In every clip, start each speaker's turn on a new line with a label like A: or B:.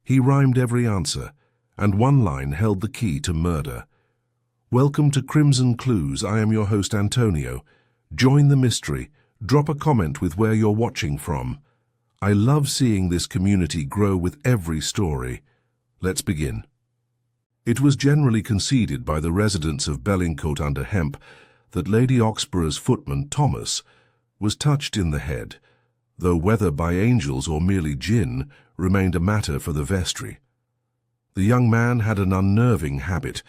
A: He rhymed every answer, and one line held the key to murder. Welcome to Crimson Clues. I am your host Antonio. Join the mystery. Drop a comment with where you're watching from. I love seeing this community grow with every story. Let's begin. It was generally conceded by the residents of Bellingcote-under-Hemp that Lady Oxborough's footman, Thomas, was touched in the head, though whether by angels or merely jinn remained a matter for the vestry. The young man had an unnerving habit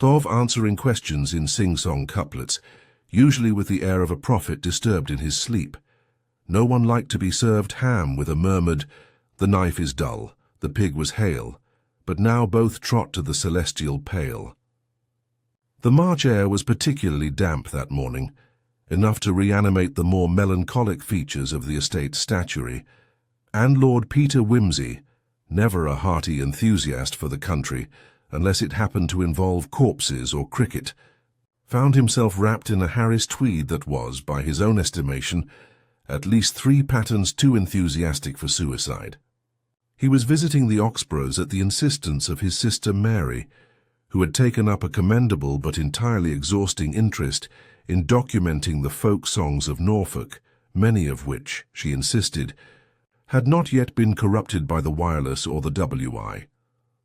A: of answering questions in sing-song couplets, usually with the air of a prophet disturbed in his sleep. No one liked to be served ham with a murmured, "The knife is dull, the pig was hale," but now both trot to the celestial pail. The March air was particularly damp that morning, enough to reanimate the more melancholic features of the estate's statuary, and Lord Peter Wimsey, never a hearty enthusiast for the country unless it happened to involve corpses or cricket, found himself wrapped in a Harris tweed that was, by his own estimation, at least 3 patterns too enthusiastic for suicide. He was visiting the Oxboroughs at the insistence of his sister Mary, who had taken up a commendable but entirely exhausting interest in documenting the folk songs of Norfolk, many of which, she insisted, had not yet been corrupted by the wireless or the WI.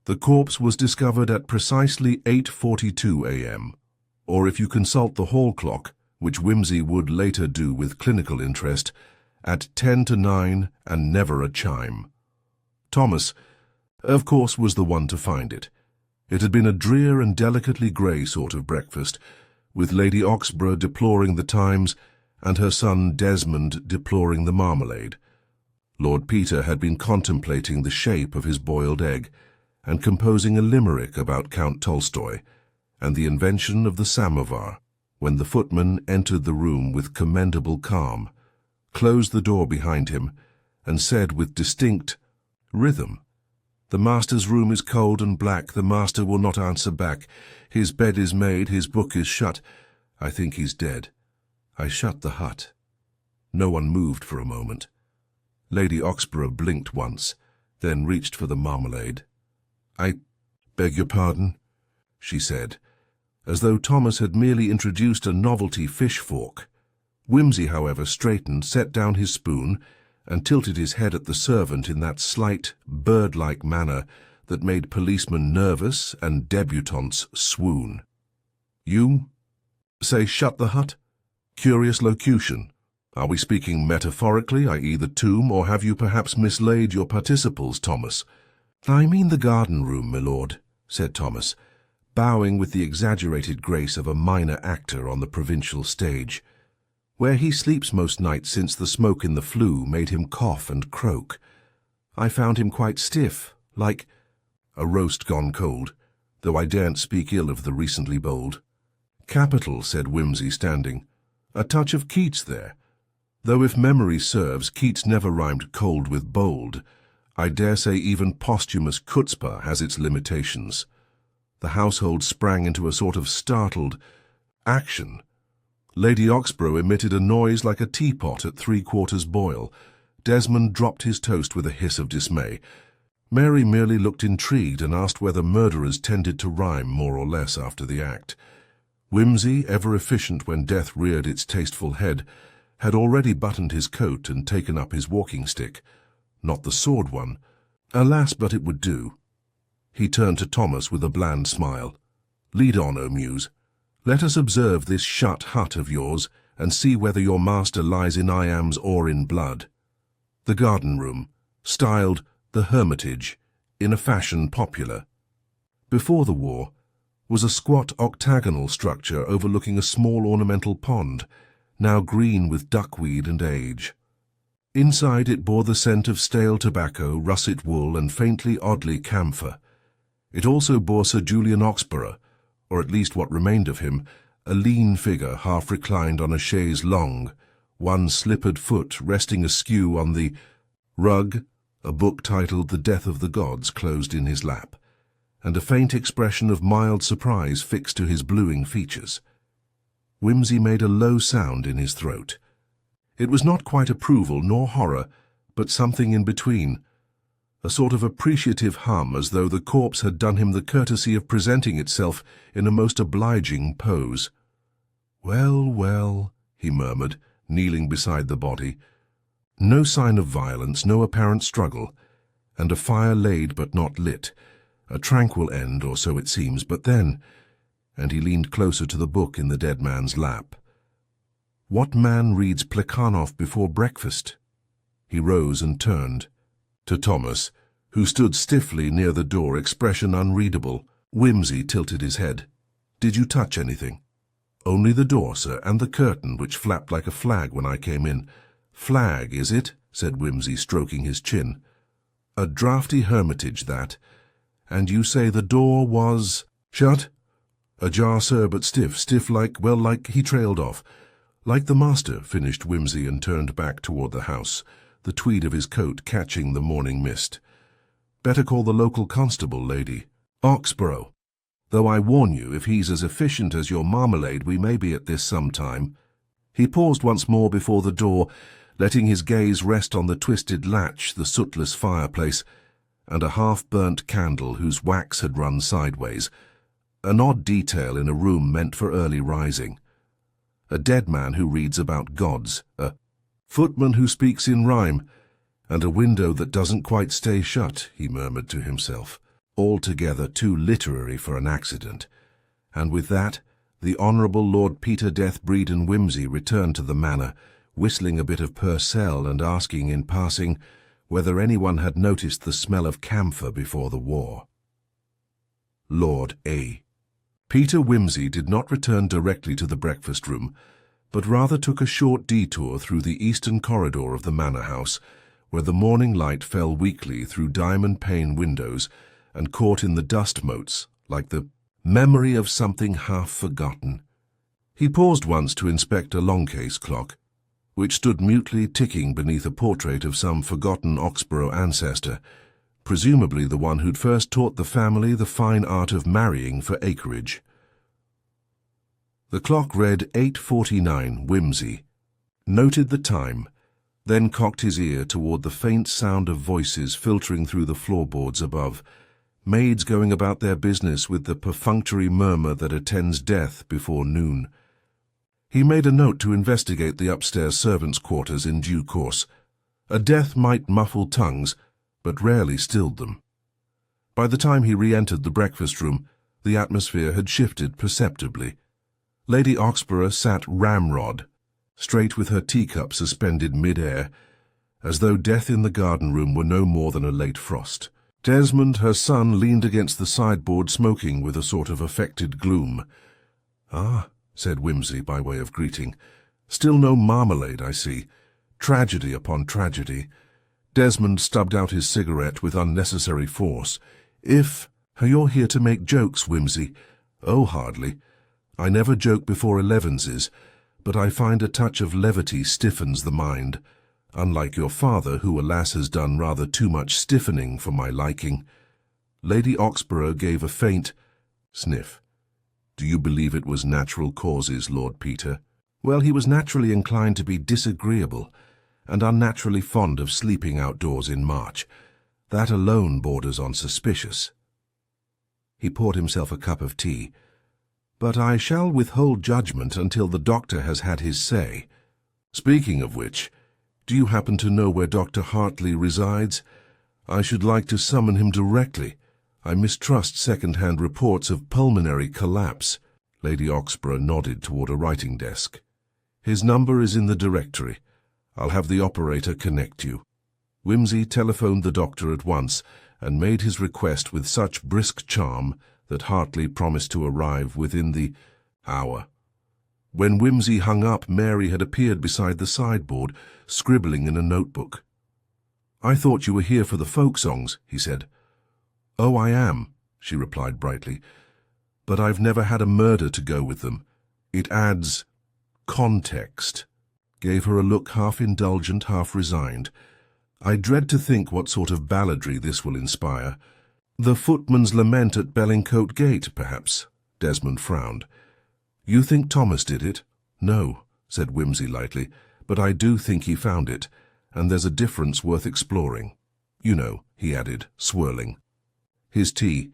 A: The corpse was discovered at precisely 8:42 a.m., or if you consult the hall clock, which Wimsey would later do with clinical interest, at 10 to 9 and never a chime. Thomas, of course, was the one to find it. It had been a drear and delicately grey sort of breakfast, with Lady Oxborough deploring the times and her son Desmond deploring the marmalade. Lord Peter had been contemplating the shape of his boiled egg and composing a limerick about Count Tolstoy and the invention of the samovar, when the footman entered the room with commendable calm, closed the door behind him, and said with distinct rhythm, "The master's room is cold and black, the master will not answer back. His bed is made, his book is shut. I think he's dead. I shut the hut." No one moved for a moment. Lady Oxborough blinked once, then reached for the marmalade. "I beg your pardon," she said, as though Thomas had merely introduced a novelty fish fork. Wimsey, however, straightened, set down his spoon, and tilted his head at the servant in that slight, bird-like manner that made policemen nervous and debutantes swoon. "You say shut the hut? Curious locution. Are we speaking metaphorically, i.e. the tomb, or have you perhaps mislaid your participles, Thomas?" "I mean the garden room, my lord," said Thomas, bowing with the exaggerated grace of a minor actor on the provincial stage, "where he sleeps most nights since the smoke in the flue made him cough and croak. I found him quite stiff, like a roast gone cold, though I daren't speak ill of the recently bold." "Capital," said Wimsey, standing. "A touch of Keats there. Though if memory serves, Keats never rhymed cold with bold. I dare say even posthumous chutzpah has its limitations." The household sprang into a sort of startled action. Lady Oxborough emitted a noise like a teapot at 3/4 boil. Desmond dropped his toast with a hiss of dismay. Mary merely looked intrigued and asked whether murderers tended to rhyme more or less after the act. Wimsey, ever efficient when death reared its tasteful head, had already buttoned his coat and taken up his walking stick. Not the sword one. Alas, but it would do. He turned to Thomas with a bland smile. "Lead on, O Muse. Let us observe this shut hut of yours, and see whether your master lies in iambs or in blood." The garden room, styled the Hermitage, in a fashion popular. Before the war, was a squat octagonal structure overlooking a small ornamental pond, now green with duckweed and age. Inside it bore the scent of stale tobacco, russet wool, and faintly oddly camphor. It also bore Sir Julian Oxborough, or at least what remained of him, a lean figure half reclined on a chaise longue, one slippered foot resting askew on the rug, a book titled The Death of the Gods closed in his lap, and a faint expression of mild surprise fixed to his bluing features. Wimsey made a low sound in his throat. It was not quite approval nor horror, but something in between. a sort of appreciative hum, as though the corpse had done him the courtesy of presenting itself in a most obliging pose. "Well, well," he murmured, kneeling beside the body. No sign of violence, no apparent struggle, and a fire laid but not lit. A tranquil end, or so it seems, but then— and he leaned closer to the book in the dead man's lap. What man reads Plekhanov before breakfast? He rose and turned. To Thomas, who stood stiffly near the door, expression unreadable. Whimsy tilted his head. "Did you touch anything?" "Only the door, sir, and the curtain, which flapped like a flag when I came in." "Flag, is it?" said Whimsy, stroking his chin. "A draughty hermitage, that. And you say the door was—" "Shut?" "Ajar, sir, but stiff like, well, like—" He trailed off. "Like the master," finished Whimsy, and turned back toward the house, the tweed of his coat catching the morning mist. "Better call the local constable, lady. Oxborough. Though I warn you, if he's as efficient as your marmalade, we may be at this some time." He paused once more before the door, letting his gaze rest on the twisted latch, the sootless fireplace, and a half-burnt candle whose wax had run sideways, an odd detail in a room meant for early rising. A dead man who reads about gods, a footman who speaks in rhyme, and a window that doesn't quite stay shut, he murmured to himself, altogether too literary for an accident. And with that, the Honourable Lord Peter Deathbreed and Whimsy returned to the manor, whistling a bit of Purcell and asking in passing whether anyone had noticed the smell of camphor before the war. Lord A. Peter Whimsy did not return directly to the breakfast room, but rather took a short detour through the eastern corridor of the manor house, where the morning light fell weakly through diamond-pane windows and caught in the dust motes like the memory of something half forgotten. He paused once to inspect a long-case clock, which stood mutely ticking beneath a portrait of some forgotten Oxborough ancestor, presumably the one who'd first taught the family the fine art of marrying for acreage. The clock read 8:49. Whimsy noted the time, then cocked his ear toward the faint sound of voices filtering through the floorboards above, maids going about their business with the perfunctory murmur that attends death before noon. He made a note to investigate the upstairs servants' quarters in due course. A death might muffle tongues, but rarely stilled them. By the time he re-entered the breakfast room, the atmosphere had shifted perceptibly. Lady Oxborough sat ramrod, straight with her teacup suspended mid-air, as though death in the garden-room were no more than a late frost. Desmond, her son, leaned against the sideboard smoking with a sort of affected gloom. "Ah," said Whimsy by way of greeting. "Still no marmalade, I see. Tragedy upon tragedy." Desmond stubbed out his cigarette with unnecessary force. "You're here to make jokes, Whimsy." "Oh, hardly. I never joke before elevenses, but I find a touch of levity stiffens the mind, unlike your father, who, alas, has done rather too much stiffening for my liking." Lady Oxborough gave a faint sniff. "Do you believe it was natural causes, Lord Peter?" "Well, he was naturally inclined to be disagreeable, and unnaturally fond of sleeping outdoors in March. That alone borders on suspicious." He poured himself a cup of tea. "But I shall withhold judgment until the doctor has had his say. Speaking of which, do you happen to know where Dr. Hartley resides? I should like to summon him directly. I mistrust second-hand reports of pulmonary collapse." Lady Oxborough nodded toward a writing desk. "His number is in the directory. I'll have the operator connect you." Whimsy telephoned the doctor at once and made his request with such brisk charm that Hartley promised to arrive within the hour. When Whimsy hung up, Mary had appeared beside the sideboard, scribbling in a notebook. "I thought you were here for the folk songs," he said. "Oh, I am," she replied brightly, "but I've never had a murder to go with them. It adds context." Gave her a look half indulgent, half resigned. "I dread to think what sort of balladry this will inspire. The footman's lament at Bellingcote Gate, perhaps?" Desmond frowned. "You think Thomas did it?" "No," said Whimsy lightly, "but I do think he found it, and there's a difference worth exploring." You know," he added, swirling. "His tea.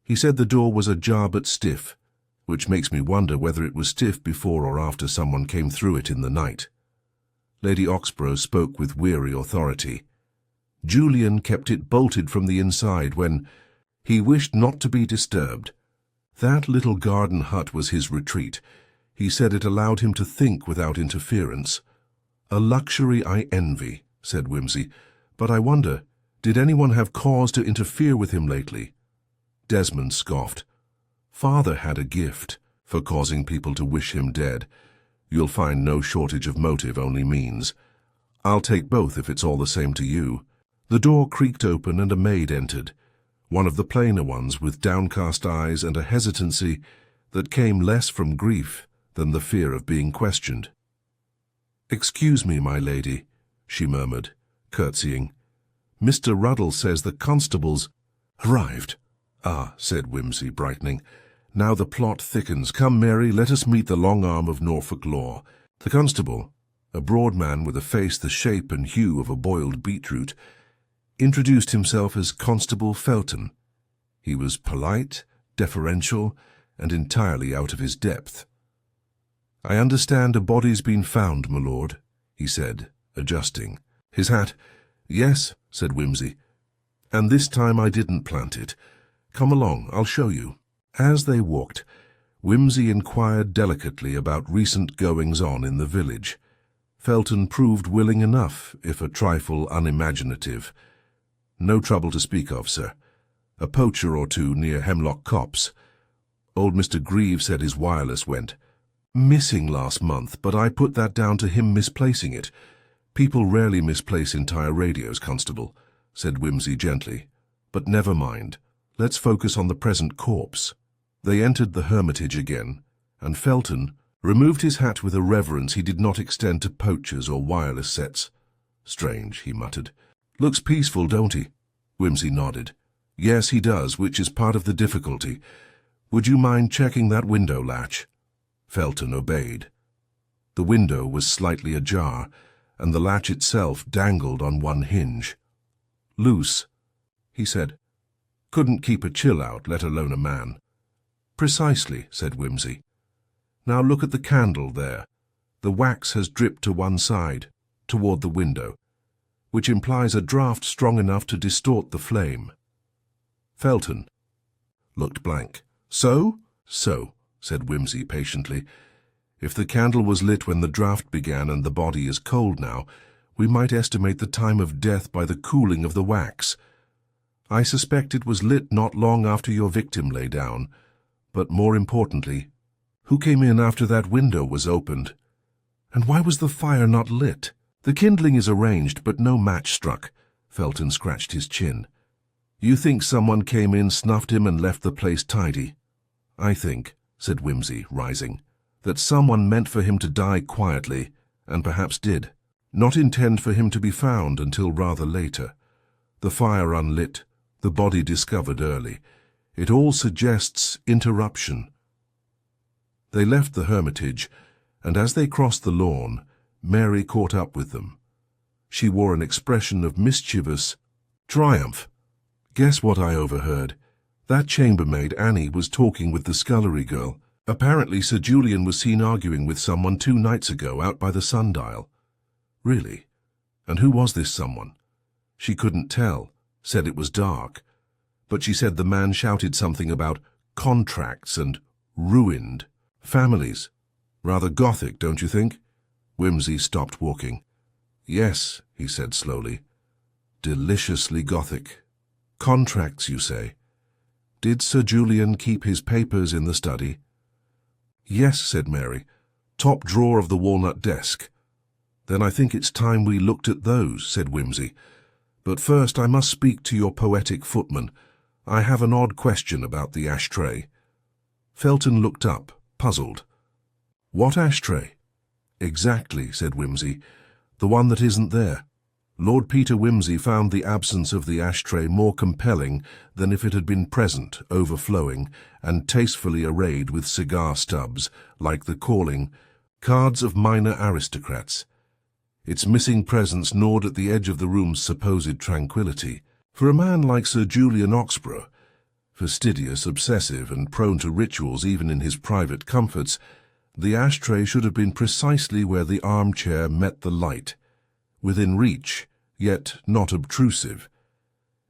A: He said the door was ajar but stiff, which makes me wonder whether it was stiff before or after someone came through it in the night." Lady Oxborough spoke with weary authority. "Julian kept it bolted from the inside when he wished not to be disturbed. That little garden hut was his retreat. He said it allowed him to think without interference." "A luxury I envy," said Wimsey. "But I wonder, did anyone have cause to interfere with him lately?" Desmond scoffed. "Father had a gift for causing people to wish him dead. You'll find no shortage of motive, only means. I'll take both if it's all the same to you." The door creaked open and a maid entered, one of the plainer ones with downcast eyes and a hesitancy that came less from grief than the fear of being questioned. "Excuse me, my lady," she murmured, curtsying. "Mr. Ruddle says the constables—" "Arrived." "Ah," said Wimsey, brightening. "Now the plot thickens. Come, Mary, let us meet the long arm of Norfolk law." The constable, a broad man with a face the shape and hue of a boiled beetroot, introduced himself as Constable Felton. He was polite, deferential, and entirely out of his depth. "I understand a body's been found, my lord," he said, adjusting his hat. "Yes," said Wimsey, "and this time I didn't plant it. Come along, I'll show you." As they walked, Wimsey inquired delicately about recent goings-on in the village. Felton proved willing enough, if a trifle unimaginative. "No trouble to speak of, sir. A poacher or two near Hemlock Copse. Old Mr. Grieve said his wireless went missing last month, but I put that down to him misplacing it. People rarely misplace entire radios, Constable," said Wimsey gently. "But never mind. Let's focus on the present corpse." They entered the hermitage again, and Felton removed his hat with a reverence he did not extend to poachers or wireless sets. "Strange," he muttered. "Looks peaceful, don't he?" Wimsey nodded. "Yes, he does, which is part of the difficulty. Would you mind checking that window latch?" Felton obeyed. The window was slightly ajar, and the latch itself dangled on one hinge. "Loose," he said. "Couldn't keep a chill out, let alone a man." "Precisely," said Wimsey. "Now look at the candle there. The wax has dripped to one side, toward the window, which implies a draught strong enough to distort the flame." Felton looked blank. "So?" "So," said Wimsey patiently. "If the candle was lit when the draught began and the body is cold now, we might estimate the time of death by the cooling of the wax. I suspect it was lit not long after your victim lay down, but more importantly, who came in after that window was opened? And why was the fire not lit? The kindling is arranged, but no match struck." Felton scratched his chin. "You think someone came in, snuffed him, and left the place tidy?" "I think," said Wimsey, rising, "that someone meant for him to die quietly, and perhaps did, not intend for him to be found until rather later. The fire unlit, the body discovered early. It all suggests interruption." They left the hermitage, and as they crossed the lawn, Mary caught up with them. She wore an expression of mischievous triumph. "Guess what I overheard? That chambermaid, Annie, was talking with the scullery girl. Apparently Sir Julian was seen arguing with someone 2 nights ago out by the sundial." "Really? And who was this someone?" "She couldn't tell, said it was dark. But she said the man shouted something about contracts and ruined families. Rather gothic, don't you think?" Wimsey stopped walking. "Yes," he said slowly. "Deliciously gothic. Contracts, you say? Did Sir Julian keep his papers in the study?" "Yes," said Mary. "Top drawer of the walnut desk." "Then I think it's time we looked at those," said Wimsey. "But first I must speak to your poetic footman. I have an odd question about the ashtray." Felton looked up, puzzled. "What ashtray?" "Exactly," said Wimsey. "The one that isn't there." Lord Peter Wimsey found the absence of the ashtray more compelling than if it had been present, overflowing, and tastefully arrayed with cigar stubs, like the calling cards of minor aristocrats. Its missing presence gnawed at the edge of the room's supposed tranquility. For a man like Sir Julian Oxborough, fastidious, obsessive, and prone to rituals even in his private comforts, the ashtray should have been precisely where the armchair met the light, within reach, yet not obtrusive.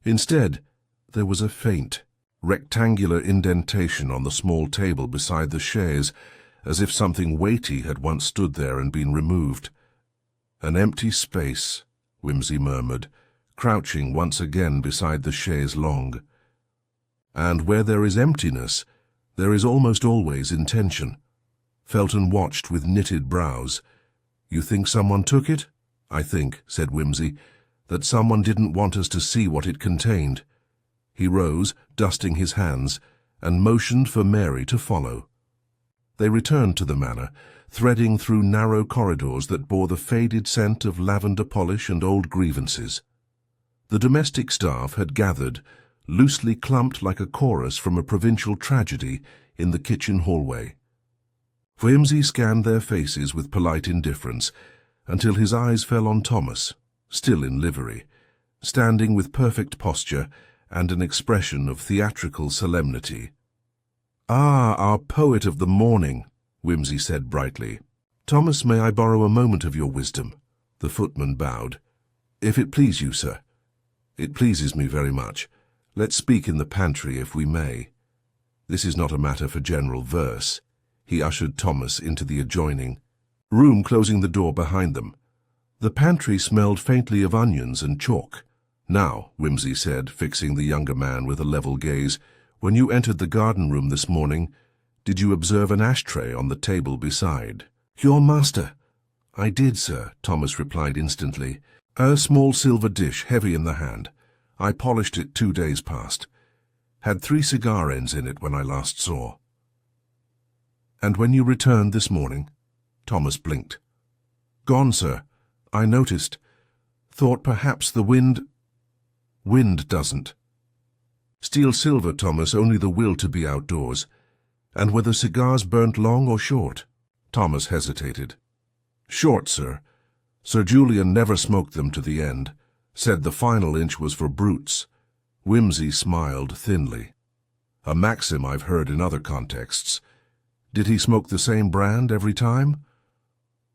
A: Instead, there was a faint, rectangular indentation on the small table beside the chaise, as if something weighty had once stood there and been removed. An empty space, Whimsy murmured, crouching once again beside the chaise longue. And where there is emptiness, there is almost always intention. Felton watched with knitted brows. "You think someone took it?" "I think," said Whimsy, "that someone didn't want us to see what it contained." He rose, dusting his hands, and motioned for Mary to follow. They returned to the manor, threading through narrow corridors that bore the faded scent of lavender polish and old grievances. The domestic staff had gathered, loosely clumped like a chorus from a provincial tragedy, in the kitchen hallway. Whimsy scanned their faces with polite indifference, until his eyes fell on Thomas, still in livery, standing with perfect posture and an expression of theatrical solemnity. "Ah, our poet of the morning," Whimsy said brightly. "Thomas, may I borrow a moment of your wisdom?" The footman bowed. "If it please you, sir." "It pleases me very much. Let's speak in the pantry, if we may. This is not a matter for general verse." He ushered Thomas into the adjoining room, closing the door behind them. The pantry smelled faintly of onions and chalk. "Now," Whimsy said, fixing the younger man with a level gaze, "when you entered the garden room this morning, did you observe an ashtray on the table beside?" "Your master?" "I did, sir," Thomas replied instantly. "A small silver dish, heavy in the hand. I polished it 2 days past. Had 3 cigar ends in it when I last saw." "And when you returned this morning?" Thomas blinked. "Gone, sir. I noticed. Thought perhaps the wind doesn't." "Steel silver, Thomas, only the will to be outdoors. And were the cigars burnt long or short?" Thomas hesitated. "Short, sir. Sir Julian never smoked them to the end. Said the final inch was for brutes." Whimsy smiled thinly. "A maxim I've heard in other contexts. Did he smoke the same brand every time?"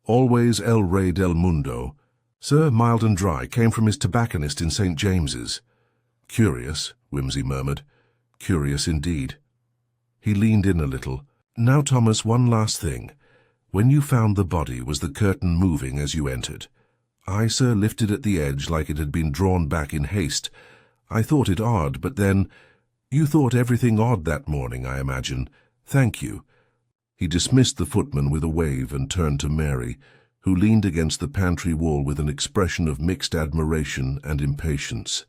A: "Always El Rey del Mundo. Sir, mild and dry, came from his tobacconist in St. James's." "Curious," Whimsy murmured. "Curious indeed." He leaned in a little. "Now, Thomas, one last thing. When you found the body, was the curtain moving as you entered?" "I, sir, lifted at the edge like it had been drawn back in haste. I thought it odd, but then—" "You thought everything odd that morning, I imagine. Thank you." He dismissed the footman with a wave and turned to Mary, who leaned against the pantry wall with an expression of mixed admiration and impatience.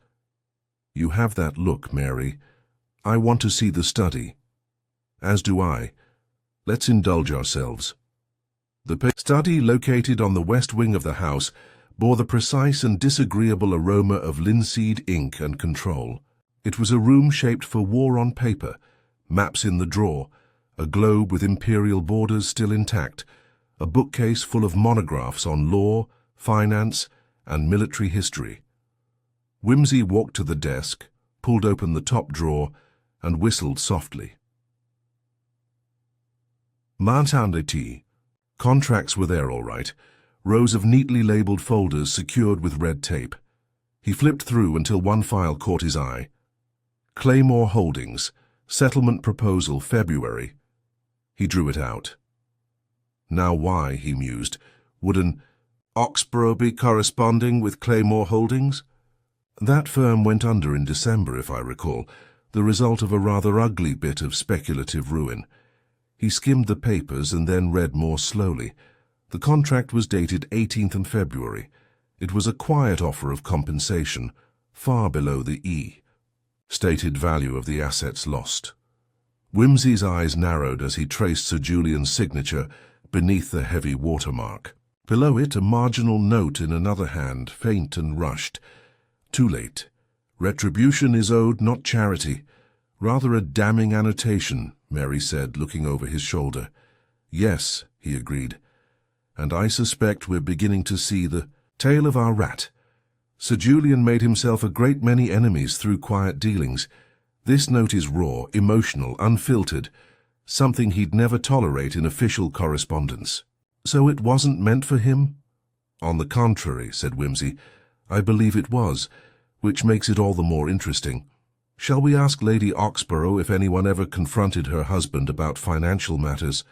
A: "You have that look, Mary. I want to see the study." "As do I. Let's indulge ourselves." The study, located on the west wing of the house, bore the precise and disagreeable aroma of linseed ink and control. It was a room shaped for war on paper, maps in the drawer, a globe with imperial borders still intact, a bookcase full of monographs on law, finance, and military history. Whimsy walked to the desk, pulled open the top drawer, and whistled softly. M'entendez-vous? Contracts were there all right, rows of neatly labeled folders secured with red tape. He flipped through until one file caught his eye. Claymore Holdings, Settlement Proposal, February. He drew it out. Now why, he mused, would an Oxborough be corresponding with Claymore Holdings? That firm went under in December, if I recall, the result of a rather ugly bit of speculative ruin. He skimmed the papers and then read more slowly. The contract was dated 18th of February. It was a quiet offer of compensation, far below the stated value of the assets lost. Whimsy's eyes narrowed as he traced Sir Julian's signature beneath the heavy watermark. Below it, a marginal note in another hand, faint and rushed. Too late. Retribution is owed, not charity. Rather a damning annotation, Mary said, looking over his shoulder. Yes, he agreed. And I suspect we're beginning to see the Tale of our rat. Sir Julian made himself a great many enemies through quiet dealings. This note is raw, emotional, unfiltered, something he'd never tolerate in official correspondence. So it wasn't meant for him? On the contrary, said Wimsey, I believe it was, which makes it all the more interesting. Shall we ask Lady Oxborough if anyone ever confronted her husband about financial matters?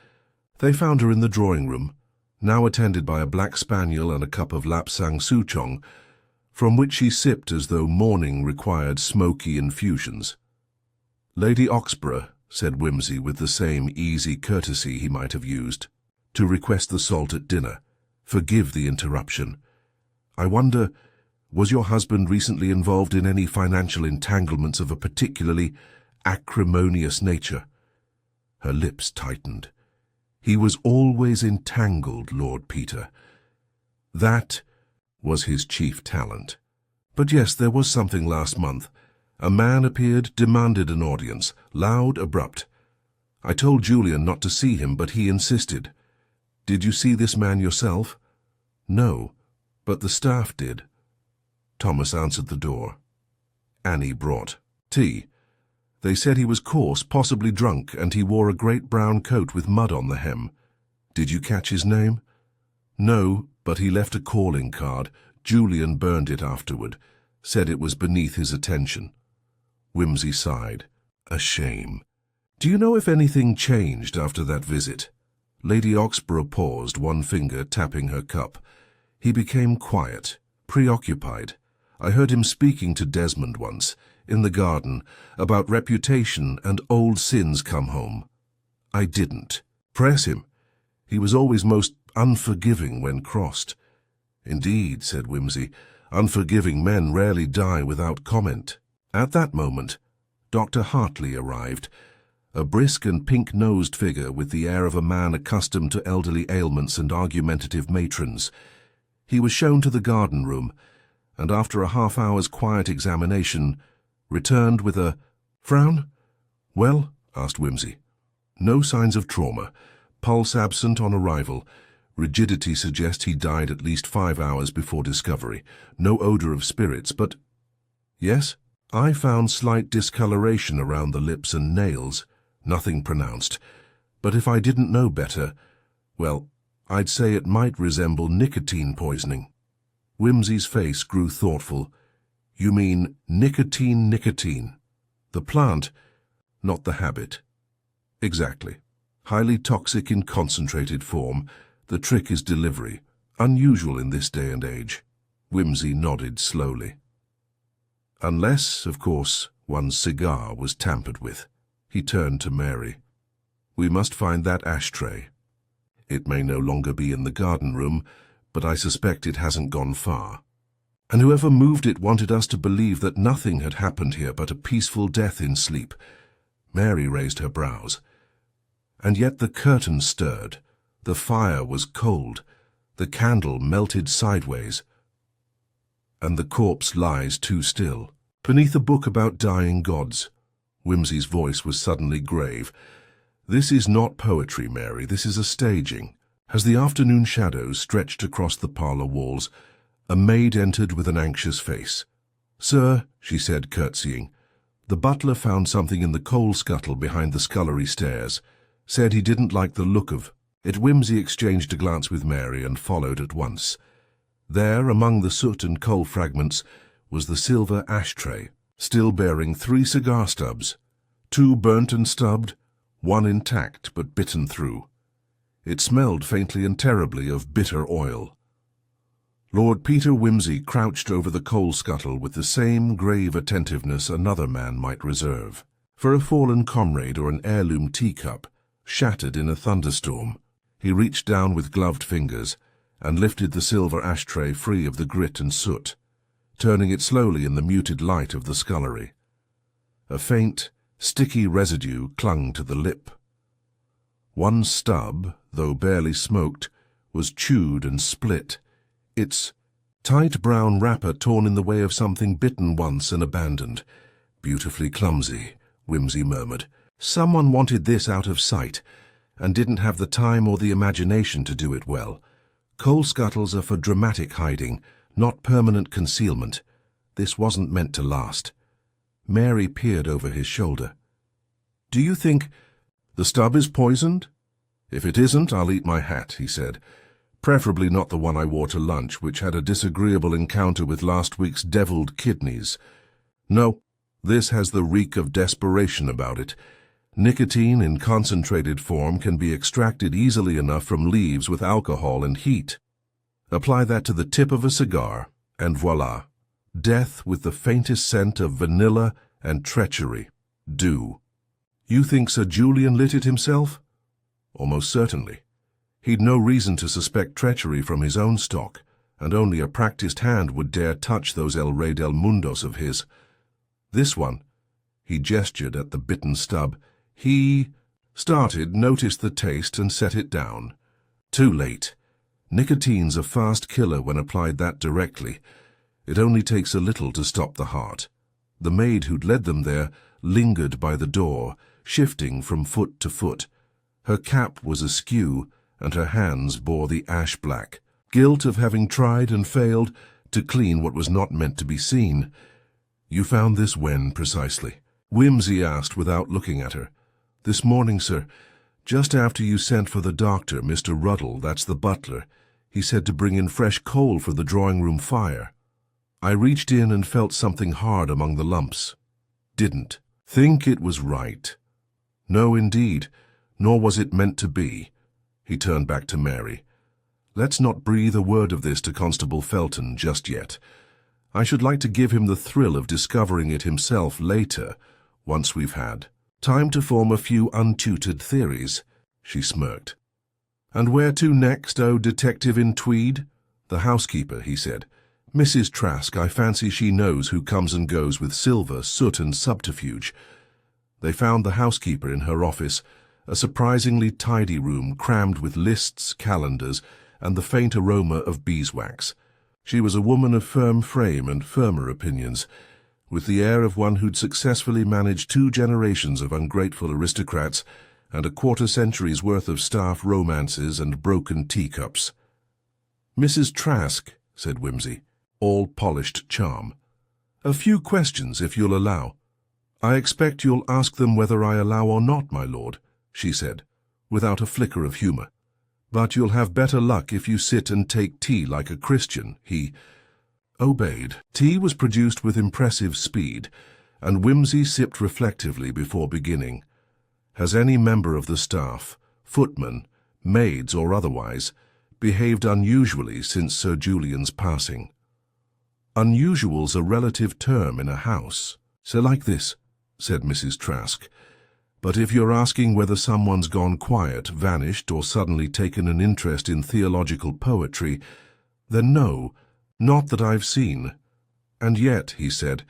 A: They found her in the drawing-room, now attended by a black spaniel and a cup of lapsang souchong, from which she sipped as though morning required smoky infusions. Lady Oxborough, said Wimsey with the same easy courtesy he might have used, to request the salt at dinner. Forgive the interruption. I wonder, was your husband recently involved in any financial entanglements of a particularly acrimonious nature? Her lips tightened. He was always entangled, Lord Peter. That was his chief talent. But yes, there was something last month. A man appeared, demanded an audience, loud, abrupt. I told Julian not to see him, but he insisted. Did you see this man yourself? No, but the staff did. Thomas answered the door. Annie brought tea. They said he was coarse, possibly drunk, and he wore a great brown coat with mud on the hem. Did you catch his name? No, but he left a calling card. Julian burned it afterward, said it was beneath his attention. Wimsey sighed. A shame. Do you know if anything changed after that visit? Lady Oxborough paused, one finger tapping her cup. He became quiet, preoccupied. I heard him speaking to Desmond once, in the garden, about reputation and old sins come home. I didn't press him. He was always most unforgiving when crossed. Indeed, said Wimsey, unforgiving men rarely die without comment. At that moment, Dr. Hartley arrived, a brisk and pink-nosed figure with the air of a man accustomed to elderly ailments and argumentative matrons. He was shown to the garden room, and after a half-hour's quiet examination, returned with a frown. Well, asked Wimsey. No signs of trauma. Pulse absent on arrival. Rigidity suggests he died at least 5 hours before discovery. No odor of spirits, but... Yes? I found slight discoloration around the lips and nails. Nothing pronounced. But if I didn't know better, well, I'd say it might resemble nicotine poisoning. Wimsey's face grew thoughtful. You mean nicotine? The plant, not the habit. Exactly. Highly toxic in concentrated form. The trick is delivery, unusual in this day and age. Wimsey nodded slowly. Unless, of course, one's cigar was tampered with. He turned to Mary. We must find that ashtray. It may no longer be in the garden room, but I suspect it hasn't gone far. And whoever moved it wanted us to believe that nothing had happened here but a peaceful death in sleep. Mary raised her brows. And yet the curtain stirred. The fire was cold. The candle melted sideways. And the corpse lies too still, beneath a book about dying gods. Wimsey's voice was suddenly grave. This is not poetry, Mary, this is a staging. As the afternoon shadows stretched across the parlour walls, a maid entered with an anxious face. Sir, she said, curtsying, the butler found something in the coal scuttle behind the scullery stairs. Said he didn't like the look of it. Wimsey exchanged a glance with Mary and followed at once. There, among the soot and coal fragments, was the silver ashtray, still bearing 3 cigar stubs, 2 burnt and stubbed, 1 intact but bitten through. It smelled faintly and terribly of bitter oil. Lord Peter Wimsey crouched over the coal scuttle with the same grave attentiveness another man might reserve for a fallen comrade or an heirloom teacup, shattered in a thunderstorm. He reached down with gloved fingers and lifted the silver ashtray free of the grit and soot, turning it slowly in the muted light of the scullery. A faint, sticky residue clung to the lip. 1 stub, though barely smoked, was chewed and split, its tight brown wrapper torn in the way of something bitten once and abandoned. Beautifully clumsy, Wimsey murmured. Someone wanted this out of sight, and didn't have the time or the imagination to do it well. Coal scuttles are for dramatic hiding, not permanent concealment. This wasn't meant to last. Mary peered over his shoulder. "Do you think the stub is poisoned?" "If it isn't, I'll eat my hat," he said. "Preferably not the one I wore to lunch, which had a disagreeable encounter with last week's deviled kidneys. No, this has the reek of desperation about it. Nicotine in concentrated form can be extracted easily enough from leaves with alcohol and heat. Apply that to the tip of a cigar, and voila. Death with the faintest scent of vanilla and treachery. Do." "You think Sir Julian lit it himself?" "Almost certainly. He'd no reason to suspect treachery from his own stock, and only a practiced hand would dare touch those El Rey del Mundos of his. This one," he gestured at the bitten stub, "he started, noticed the taste, and set it down. Too late. Nicotine's a fast killer when applied that directly. It only takes a little to stop the heart. The maid who'd led them there lingered by the door, shifting from foot to foot. Her cap was askew, and her hands bore the ash-black guilt of having tried and failed to clean what was not meant to be seen." "You found this when, precisely?" Whimsy asked without looking at her. "This morning, sir. Just after you sent for the doctor, Mr. Ruddle, that's the butler. He said to bring in fresh coal for the drawing-room fire. I reached in and felt something hard among the lumps. Didn't think it was right. No, indeed, nor was it meant to be." He turned back to Mary. "Let's not breathe a word of this to Constable Felton just yet. I should like to give him the thrill of discovering it himself later, once we've had time to form a few untutored theories." She smirked. "And where to next, oh detective in tweed?" "The housekeeper," he said. "Mrs. Trask, I fancy she knows who comes and goes with silver, soot and subterfuge." They found the housekeeper in her office, a surprisingly tidy room crammed with lists, calendars, and the faint aroma of beeswax. She was a woman of firm frame and firmer opinions, with the air of one who'd successfully managed 2 generations of ungrateful aristocrats and a quarter-century's worth of staff romances and broken teacups. "Mrs. Trask," said Whimsy, all polished charm. "A few questions, if you'll allow." "I expect you'll ask them whether I allow or not, my lord," she said, without a flicker of humour. "But you'll have better luck if you sit and take tea like a Christian," he obeyed. Tea was produced with impressive speed, and Whimsy sipped reflectively before beginning. "Has any member of the staff, footman, maids or otherwise, behaved unusually since Sir Julian's passing?" "Unusual's a relative term in a house. So like this," said Mrs. Trask. "But if you're asking whether someone's gone quiet, vanished, or suddenly taken an interest in theological poetry, then no, not that I've seen. And yet," he said,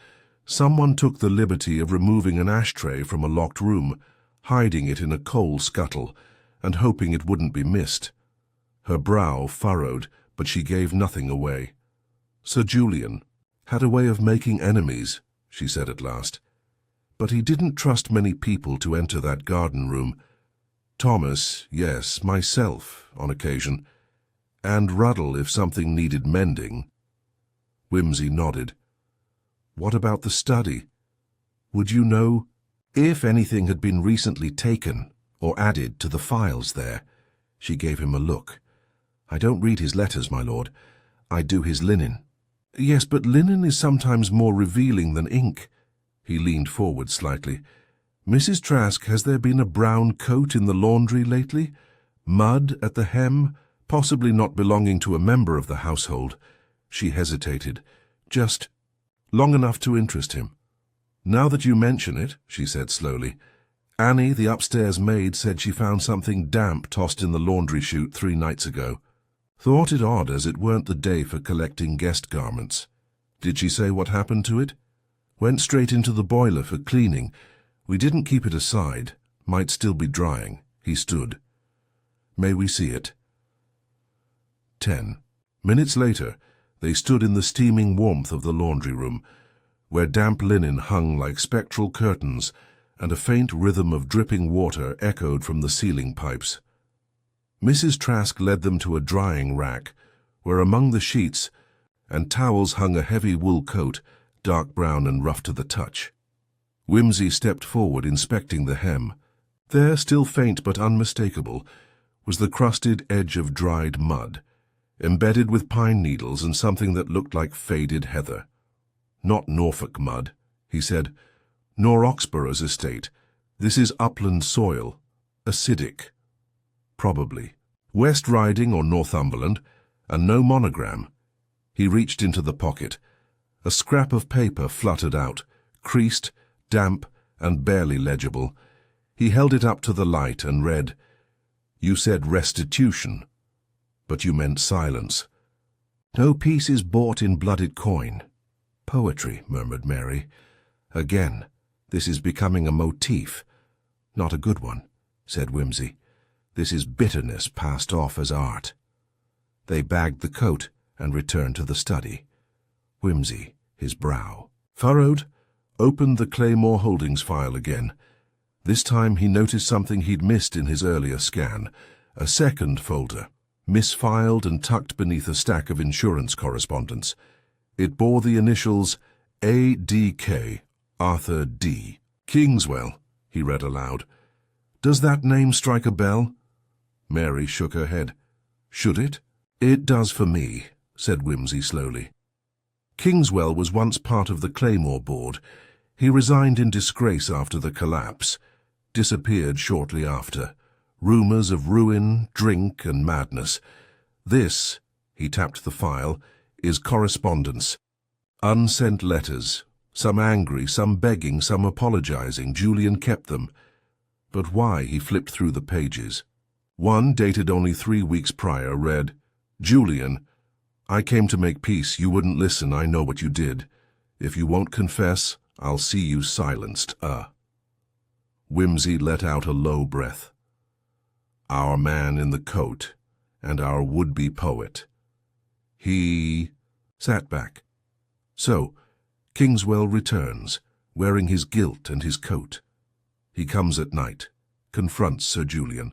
A: "someone took the liberty of removing an ashtray from a locked room, hiding it in a coal scuttle, and hoping it wouldn't be missed." Her brow furrowed, but she gave nothing away. "Sir Julian had a way of making enemies," she said at last. "But he didn't trust many people to enter that garden room. Thomas, yes, myself, on occasion, and Ruddle if something needed mending." Whimsy nodded. "What about the study? Would you know if anything had been recently taken or added to the files there?" She gave him a look. "I don't read his letters, my lord. I do his linen." "Yes, but linen is sometimes more revealing than ink." He leaned forward slightly. "Mrs. Trask, has there been a brown coat in the laundry lately? Mud at the hem, possibly not belonging to a member of the household?" She hesitated. "Just long enough to interest him." "Now that you mention it," she said slowly, "Annie, the upstairs maid, said she found something damp tossed in the laundry chute 3 nights ago. Thought it odd as it weren't the day for collecting guest garments." "Did she say what happened to it?" "Went straight into the boiler for cleaning. We didn't keep it aside. Might still be drying." He stood. "May we see it?" 10 minutes later, they stood in the steaming warmth of the laundry room, where damp linen hung like spectral curtains, and a faint rhythm of dripping water echoed from the ceiling pipes. Mrs. Trask led them to a drying rack, where among the sheets and towels hung a heavy wool coat, dark brown and rough to the touch. Whimsy stepped forward, inspecting the hem. There, still faint but unmistakable, was the crusted edge of dried mud, embedded with pine needles and something that looked like faded heather. "Not Norfolk mud," he said, "nor Oxborough's estate. This is upland soil, acidic. Probably West Riding or Northumberland, and no monogram." He reached into the pocket. A scrap of paper fluttered out, creased, damp, and barely legible. He held it up to the light and read, "You said restitution, but you meant silence. No peace is bought in blooded coin." "Poetry," murmured Mary. "Again, this is becoming a motif." "Not a good one," said Whimsy. "This is bitterness passed off as art." They bagged the coat and returned to the study. Whimsy, his brow furrowed, opened the Claymore Holdings file again. This time he noticed something he'd missed in his earlier scan, a second folder, misfiled and tucked beneath a stack of insurance correspondence. It bore the initials A.D.K., Arthur D. "Kingswell," he read aloud. "Does that name strike a bell?" Mary shook her head. "Should it?" "It does for me," said Whimsy slowly. Kingswell was once part of the Claymore board. He resigned in disgrace after the collapse, disappeared shortly after. Rumors of ruin, drink, and madness. This, he tapped the file, is correspondence. Unsent letters, some angry, some begging, some apologizing. Julian kept them. But why? He flipped through the pages. One, dated only 3 weeks prior, read, "Julian, I came to make peace. You wouldn't listen. I know what you did. If you won't confess, I'll see you silenced. Whimsy let out a low breath. Our man in the coat and our would-be poet. He sat back. So, Kingswell returns, wearing his gilt and his coat. He comes at night, confronts Sir Julian.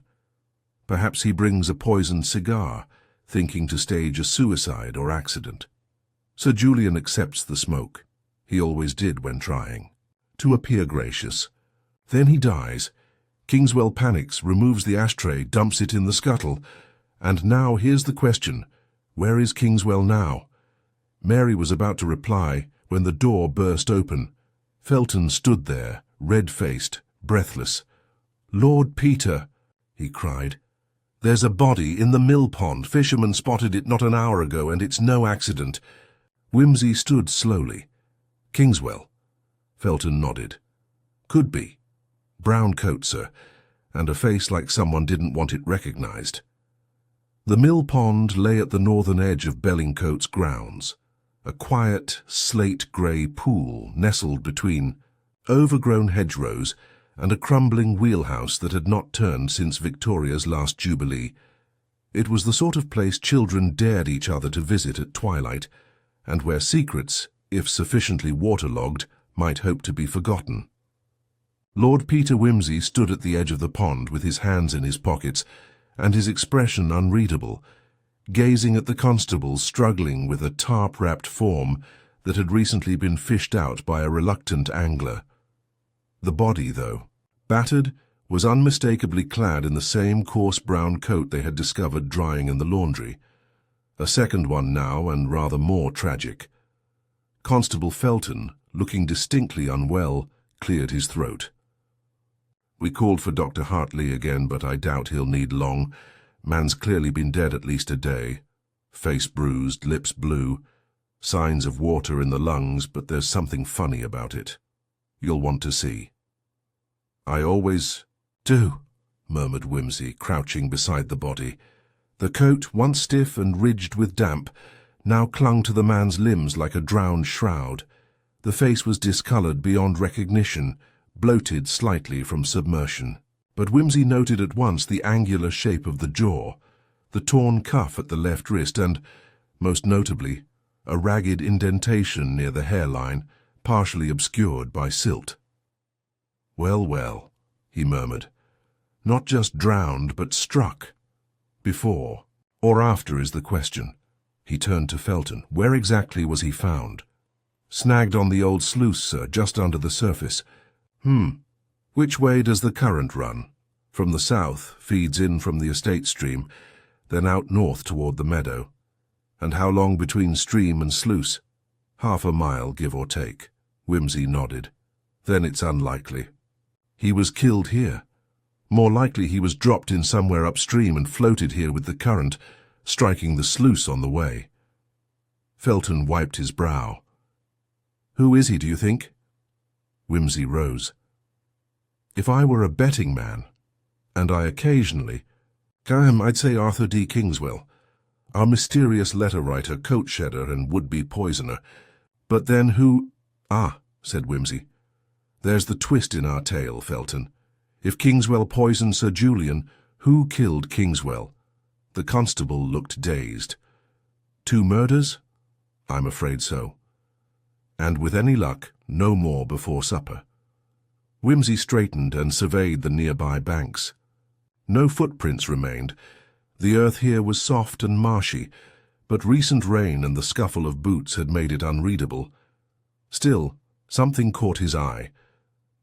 A: Perhaps he brings a poisoned cigar, thinking to stage a suicide or accident. Sir Julian accepts the smoke. He always did when trying to appear gracious. Then he dies. Kingswell panics, removes the ashtray, dumps it in the scuttle. And now here's the question. Where is Kingswell now? Mary was about to reply when the door burst open. Felton stood there, red-faced, breathless. "Lord Peter," he cried. "There's a body in the mill pond. Fishermen spotted it not an hour ago, and it's no accident." Whimsy stood slowly. "Kingswell?" Felton nodded. "Could be. Brown coat, sir, and a face like someone didn't want it recognized." The mill pond lay at the northern edge of Bellingcoat's grounds, a quiet, slate-grey pool nestled between overgrown hedgerows and a crumbling wheelhouse that had not turned since Victoria's last Jubilee. It was the sort of place children dared each other to visit at twilight, and where secrets, if sufficiently waterlogged, might hope to be forgotten. Lord Peter Whimsy stood at the edge of the pond with his hands in his pockets and his expression unreadable, gazing at the constables struggling with a tarp-wrapped form that had recently been fished out by a reluctant angler. The body, though, battered, was unmistakably clad in the same coarse brown coat they had discovered drying in the laundry. A second one now, and rather more tragic. Constable Felton, looking distinctly unwell, cleared his throat. "We called for Dr. Hartley again, but I doubt he'll need long. Man's clearly been dead at least a day. Face bruised, lips blue, signs of water in the lungs, but there's something funny about it. You'll want to see." "I always do," murmured Whimsy, crouching beside the body. The coat, once stiff and ridged with damp, now clung to the man's limbs like a drowned shroud. The face was discolored beyond recognition, bloated slightly from submersion. But Whimsy noted at once the angular shape of the jaw, the torn cuff at the left wrist, and, most notably, a ragged indentation near the hairline, partially obscured by silt. "Well, well," he murmured. "Not just drowned, but struck. Before or after is the question. He turned to Felton. Where exactly was he found? Snagged on the old sluice, sir, just under the surface. Which way does the current run? From the south, feeds in from the estate stream, then out north toward the meadow. And how long between stream and sluice? Half a mile, give or take. Wimsey nodded. Then it's unlikely. He was killed here. More likely he was dropped in somewhere upstream and floated here with the current, striking the sluice on the way. Felton wiped his brow. Who is he, do you think? Wimsey rose. If I were a betting man, and I occasionally, I'd say Arthur D. Kingswell, our mysterious letter-writer, coat-shedder, and would-be poisoner. But then who— Ah, said Wimsey. There's the twist in our tale, Felton. If Kingswell poisoned Sir Julian, who killed Kingswell? The constable looked dazed. 2 murders? I'm afraid so. And with any luck, no more before supper. Wimsey straightened and surveyed the nearby banks. No footprints remained. The earth here was soft and marshy, but recent rain and the scuffle of boots had made it unreadable. Still, something caught his eye.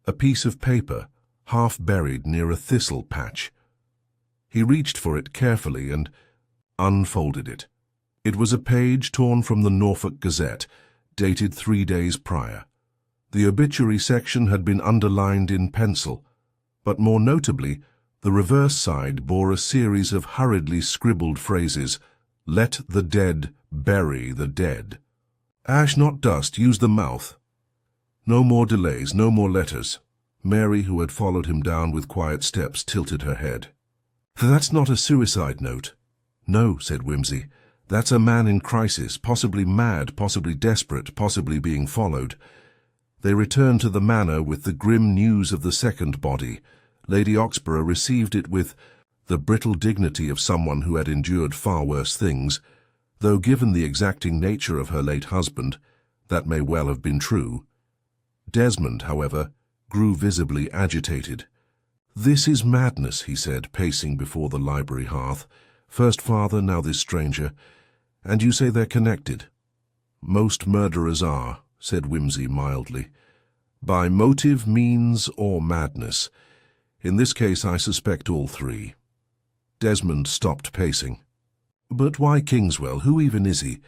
A: A piece of paper, half buried near a thistle patch. He reached for it carefully and unfolded it. It was a page torn from the Norfolk Gazette, dated 3 days prior. The obituary section had been underlined in pencil, but more notably, the reverse side bore a series of hurriedly scribbled phrases. Let the dead bury the dead. Ash not dust, use the mouth. No more delays, no more letters. Mary, who had followed him down with quiet steps, tilted her head. That's not a suicide note. No, said Wimsey. That's a man in crisis, possibly mad, possibly desperate, possibly being followed. They returned to the manor with the grim news of the second body. Lady Oxborough received it with the brittle dignity of someone who had endured far worse things, though given the exacting nature of her late husband, that may well have been true. Desmond, however, grew visibly agitated. This is madness, he said, pacing before the library hearth. First father, now this stranger. And you say they're connected? Most murderers are, said Wimsey mildly. By motive, means, or madness. In this case, I suspect all 3. Desmond stopped pacing. But why Kingswell? Who even is he?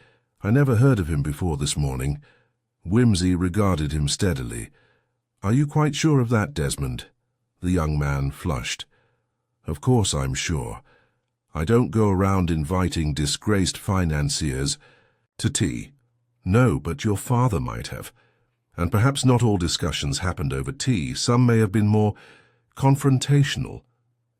A: I never heard of him before this morning. Wimsey regarded him steadily. Are you quite sure of that, Desmond? The young man flushed. Of course I'm sure. I don't go around inviting disgraced financiers to tea. No, but your father might have. And perhaps not all discussions happened over tea. Some may have been more confrontational.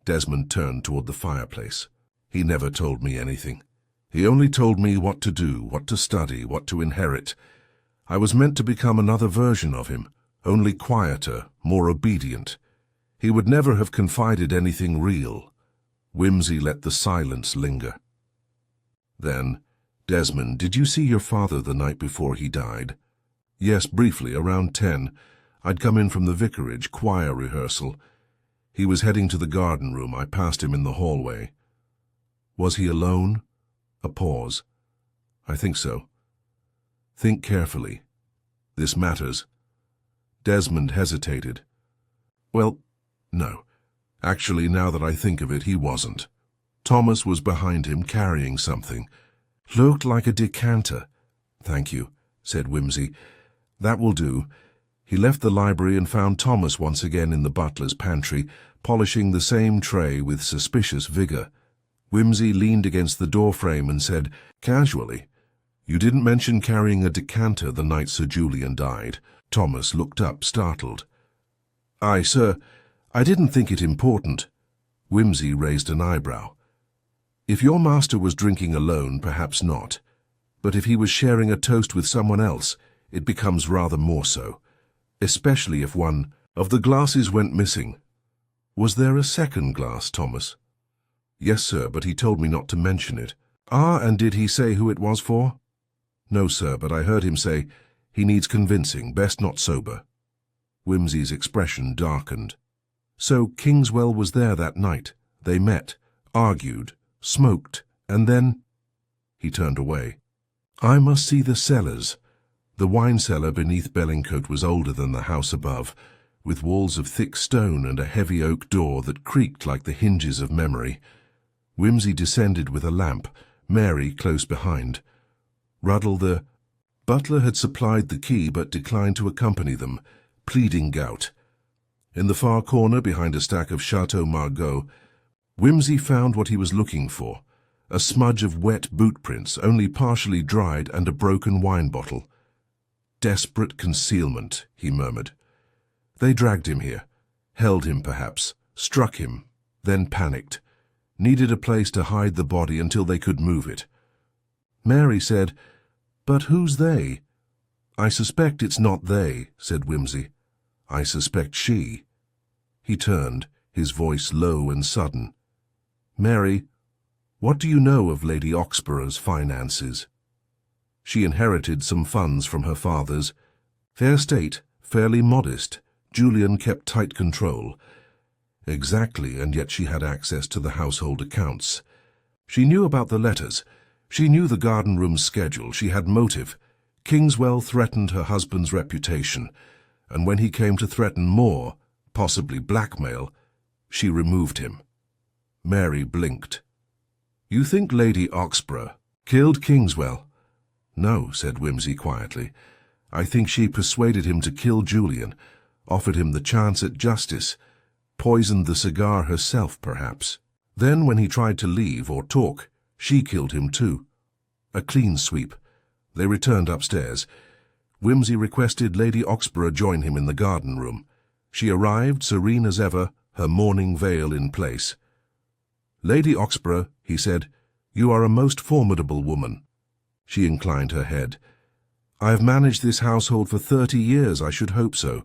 A: Desmond turned toward the fireplace. He never told me anything. He only told me what to do, what to study, what to inherit. I was meant to become another version of him, only quieter, more obedient. He would never have confided anything real. Wimsey let the silence linger. Then, Desmond, did you see your father the night before he died? Yes, briefly, around 10. I'd come in from the vicarage, choir rehearsal. He was heading to the garden room. I passed him in the hallway. Was he alone? A pause. I think so. Think carefully. This matters. Desmond hesitated. Well, no. Actually, now that I think of it, he wasn't. Thomas was behind him, carrying something. Looked like a decanter. Thank you, said Wimsey. That will do. He left the library and found Thomas once again in the butler's pantry, polishing the same tray with suspicious vigor. Wimsey leaned against the doorframe and said, casually, You didn't mention carrying a decanter the night Sir Julian died. Thomas looked up, startled. Aye, sir. I didn't think it important. Wimsey raised an eyebrow. If your master was drinking alone, perhaps not. But if he was sharing a toast with someone else, it becomes rather more so. Especially if one of the glasses went missing. Was there a second glass, Thomas? Yes, sir, but he told me not to mention it. Ah, and did he say who it was for? No, sir, but I heard him say, he needs convincing, best not sober. Wimsey's expression darkened. So Kingswell was there that night. They met, argued, smoked, and then— He turned away. I must see the cellars. The wine cellar beneath Bellingcote was older than the house above, with walls of thick stone and a heavy oak door that creaked like the hinges of memory. Wimsey descended with a lamp, Mary close behind. Ruddle, the butler, had supplied the key but declined to accompany them, pleading gout. In the far corner, behind a stack of Chateau Margaux, Wimsey found what he was looking for, a smudge of wet boot prints, only partially dried, and a broken wine bottle. Desperate concealment, he murmured. They dragged him here, held him perhaps, struck him, then panicked, needed a place to hide the body until they could move it. Mary said, "But who's they?" "I suspect it's not they," said Wimsey. "I suspect she." He turned, his voice low and sudden. "Mary, what do you know of Lady Oxborough's finances?" She inherited some funds from her father's. Their state, fairly modest, Julian kept tight control. Exactly, and yet she had access to the household accounts. She knew about the letters. She knew the garden room schedule. She had motive. Kingswell threatened her husband's reputation, and when he came to threaten more, possibly blackmail, she removed him. Mary blinked. "You think Lady Oxborough killed Kingswell?" "No," said Wimsey quietly. "I think she persuaded him to kill Julian, offered him the chance at justice, poisoned the cigar herself, perhaps. Then, when he tried to leave or talk, she killed him too. A clean sweep. They returned upstairs. Wimsey requested Lady Oxborough join him in the garden room. She arrived, serene as ever, her mourning veil in place. "Lady Oxborough," he said, "you are a most formidable woman." She inclined her head. "I have managed this household for 30 years, I should hope so.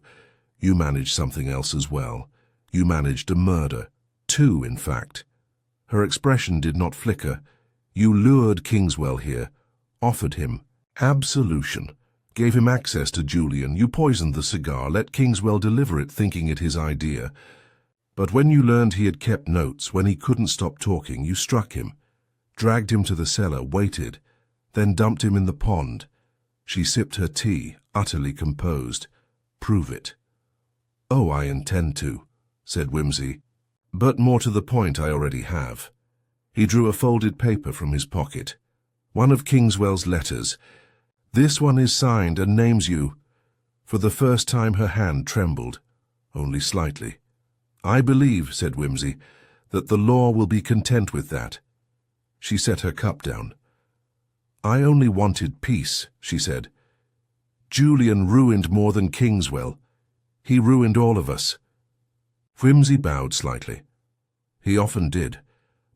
A: You managed something else as well. You managed a murder. 2, in fact." Her expression did not flicker. "You lured Kingswell here, offered him absolution, gave him access to Julian. You poisoned the cigar, let Kingswell deliver it, thinking it his idea. But when you learned he had kept notes, when he couldn't stop talking, you struck him, dragged him to the cellar, waited, then dumped him in the pond." She sipped her tea, utterly composed. "Prove it." "Oh, I intend to," said Wimsey. "But more to the point, I already have." He drew a folded paper from his pocket. "One of Kingswell's letters. This one is signed and names you." For the first time her hand trembled, only slightly. "I believe," said Wimsey, "that the law will be content with that." She set her cup down. "I only wanted peace," she said. "Julian ruined more than Kingswell. He ruined all of us." Wimsey bowed slightly. "He often did,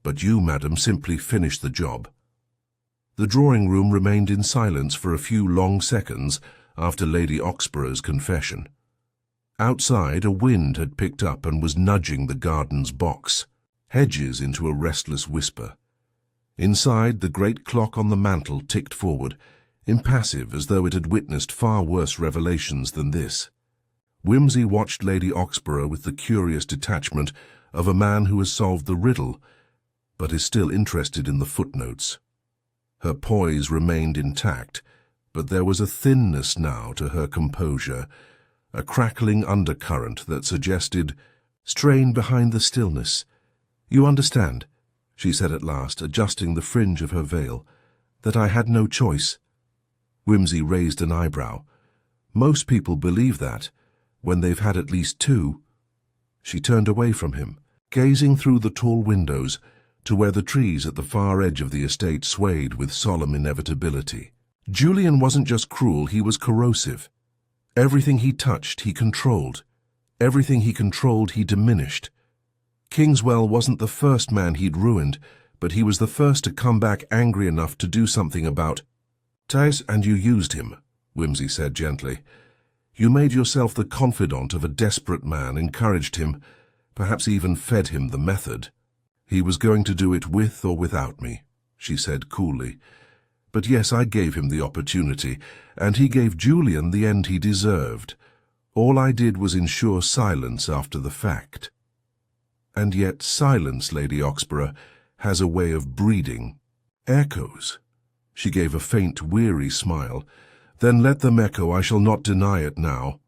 A: but you, madam, simply finished the job." The drawing-room remained in silence for a few long seconds after Lady Oxborough's confession. Outside, a wind had picked up and was nudging the garden's box, hedges into a restless whisper. Inside, the great clock on the mantel ticked forward, impassive as though it had witnessed far worse revelations than this. Wimsey watched Lady Oxborough with the curious detachment of a man who has solved the riddle, but is still interested in the footnotes. Her poise remained intact, but there was a thinness now to her composure, a crackling undercurrent that suggested strain behind the stillness. "You understand," she said at last, adjusting the fringe of her veil, "that I had no choice." Wimsey raised an eyebrow. "Most people believe that, when they've had at least 2. She turned away from him, gazing through the tall windows to where the trees at the far edge of the estate swayed with solemn inevitability. Julian wasn't just cruel, he was corrosive. Everything he touched, he controlled. Everything he controlled, he diminished. Kingswell wasn't the first man he'd ruined, but he was the first to come back angry enough to do something about— "And you used him," Wimsey said gently. "You made yourself the confidant of a desperate man, encouraged him, perhaps even fed him the method." "He was going to do it with or without me," she said coolly. "But yes, I gave him the opportunity, and he gave Julian the end he deserved. All I did was ensure silence after the fact." "And yet silence, Lady Oxborough, has a way of breeding. Echoes. She gave a faint, weary smile. Then let them echo, I shall not deny it now.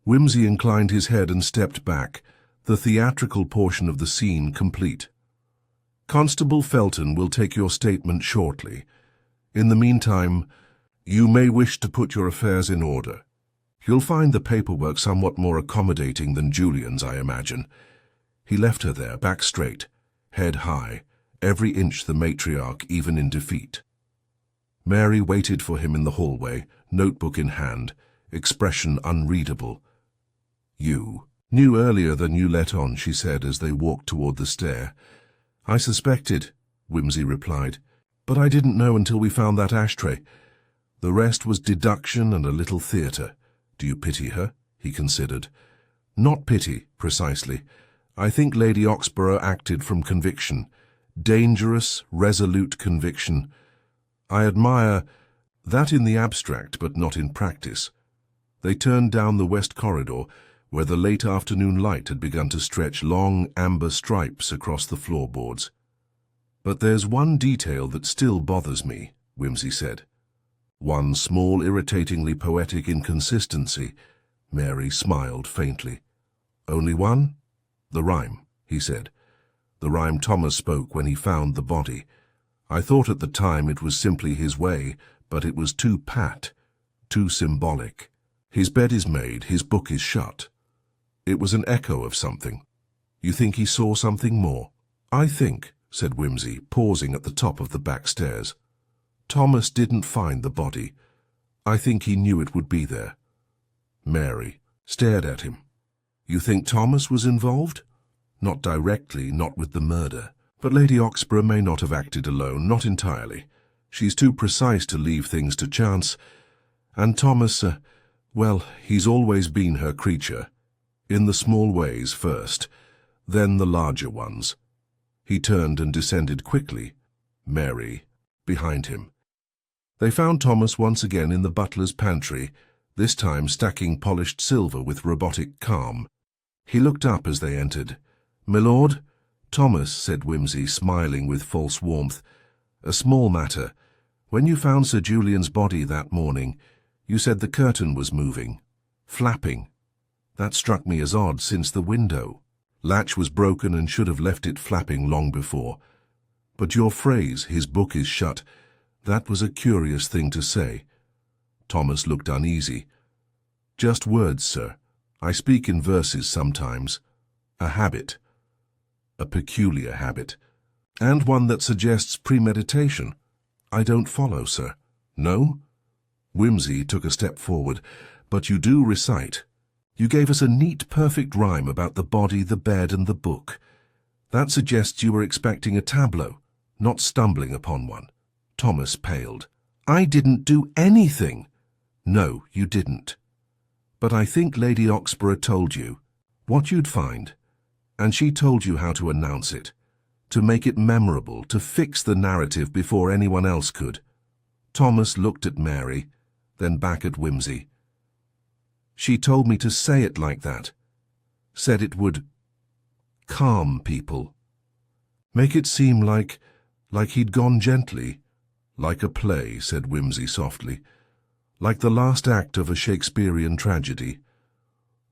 A: Whimsy inclined his head and stepped back, the theatrical portion of the scene complete. Constable Felton will take your statement shortly. In the meantime, you may wish to put your affairs in order. You'll find the paperwork somewhat more accommodating than Julian's, I imagine. He left her there, back straight, head high, every inch the matriarch, even in defeat. Mary waited for him in the hallway, notebook in hand, expression unreadable. You knew earlier than you let on, she said as they walked toward the stair. I suspected, Whimsy replied, but I didn't know until we found that ashtray. The rest was deduction and a little theatre. Do you pity her? He considered. Not pity, precisely. I think Lady Oxborough acted from conviction. Dangerous, resolute conviction. I admire that in the abstract, but not in practice. They turned down the west corridor, where the late afternoon light had begun to stretch long amber stripes across the floorboards. But there's one detail that still bothers me, Whimsy said. One small, irritatingly poetic inconsistency. Mary smiled faintly. Only one? The rhyme, he said. The rhyme Thomas spoke when he found the body. I thought at the time it was simply his way, but it was too pat, too symbolic. His bed is made, his book is shut. It was an echo of something. You think he saw something more? I think, said Whimsy, pausing at the top of the back stairs. Thomas didn't find the body. I think he knew it would be there. Mary stared at him. You think Thomas was involved? Not directly, not with the murder. But Lady Oxborough may not have acted alone, not entirely. She's too precise to leave things to chance. And Thomas, well, he's always been her creature. In the small ways first, then the larger ones. He turned and descended quickly, Mary behind him. They found Thomas once again in the butler's pantry, this time stacking polished silver with robotic calm. He looked up as they entered. "My lord?" "Thomas," said Whimsy, smiling with false warmth. "A small matter. When you found Sir Julian's body that morning, you said the curtain was moving, flapping. That struck me as odd, since the window latch was broken and should have left it flapping long before. But your phrase, 'his book is shut,' that was a curious thing to say." Thomas looked uneasy. "Just words, sir. I speak in verses sometimes. A habit. A peculiar habit. And one that suggests premeditation. I don't follow, sir." "No?" Whimsy took a step forward. "But you do recite. You gave us a neat, perfect rhyme about the body, the bed, and the book. That suggests you were expecting a tableau, not stumbling upon one." Thomas paled. "I didn't do anything." "No, you didn't. But I think Lady Oxborough told you what you'd find, and she told you how to announce it, to make it memorable, to fix the narrative before anyone else could." Thomas looked at Mary, then back at Whimsy. "She told me to say it like that. Said it would calm people. Make it seem like he'd gone gently." "Like a play," said Whimsy softly. "Like the last act of a Shakespearean tragedy.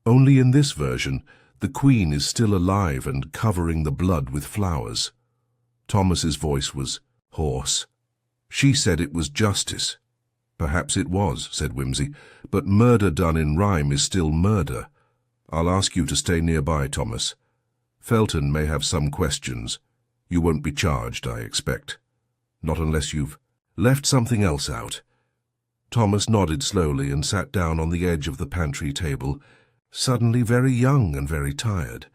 A: Only in this version, the Queen is still alive and covering the blood with flowers." Thomas's voice was hoarse. "She said it was justice." "Perhaps it was," said Whimsy, "but murder done in rhyme is still murder. I'll ask you to stay nearby, Thomas. Felton may have some questions. You won't be charged, I expect. Not unless you've left something else out." Thomas nodded slowly and sat down on the edge of the pantry table, suddenly very young and very tired.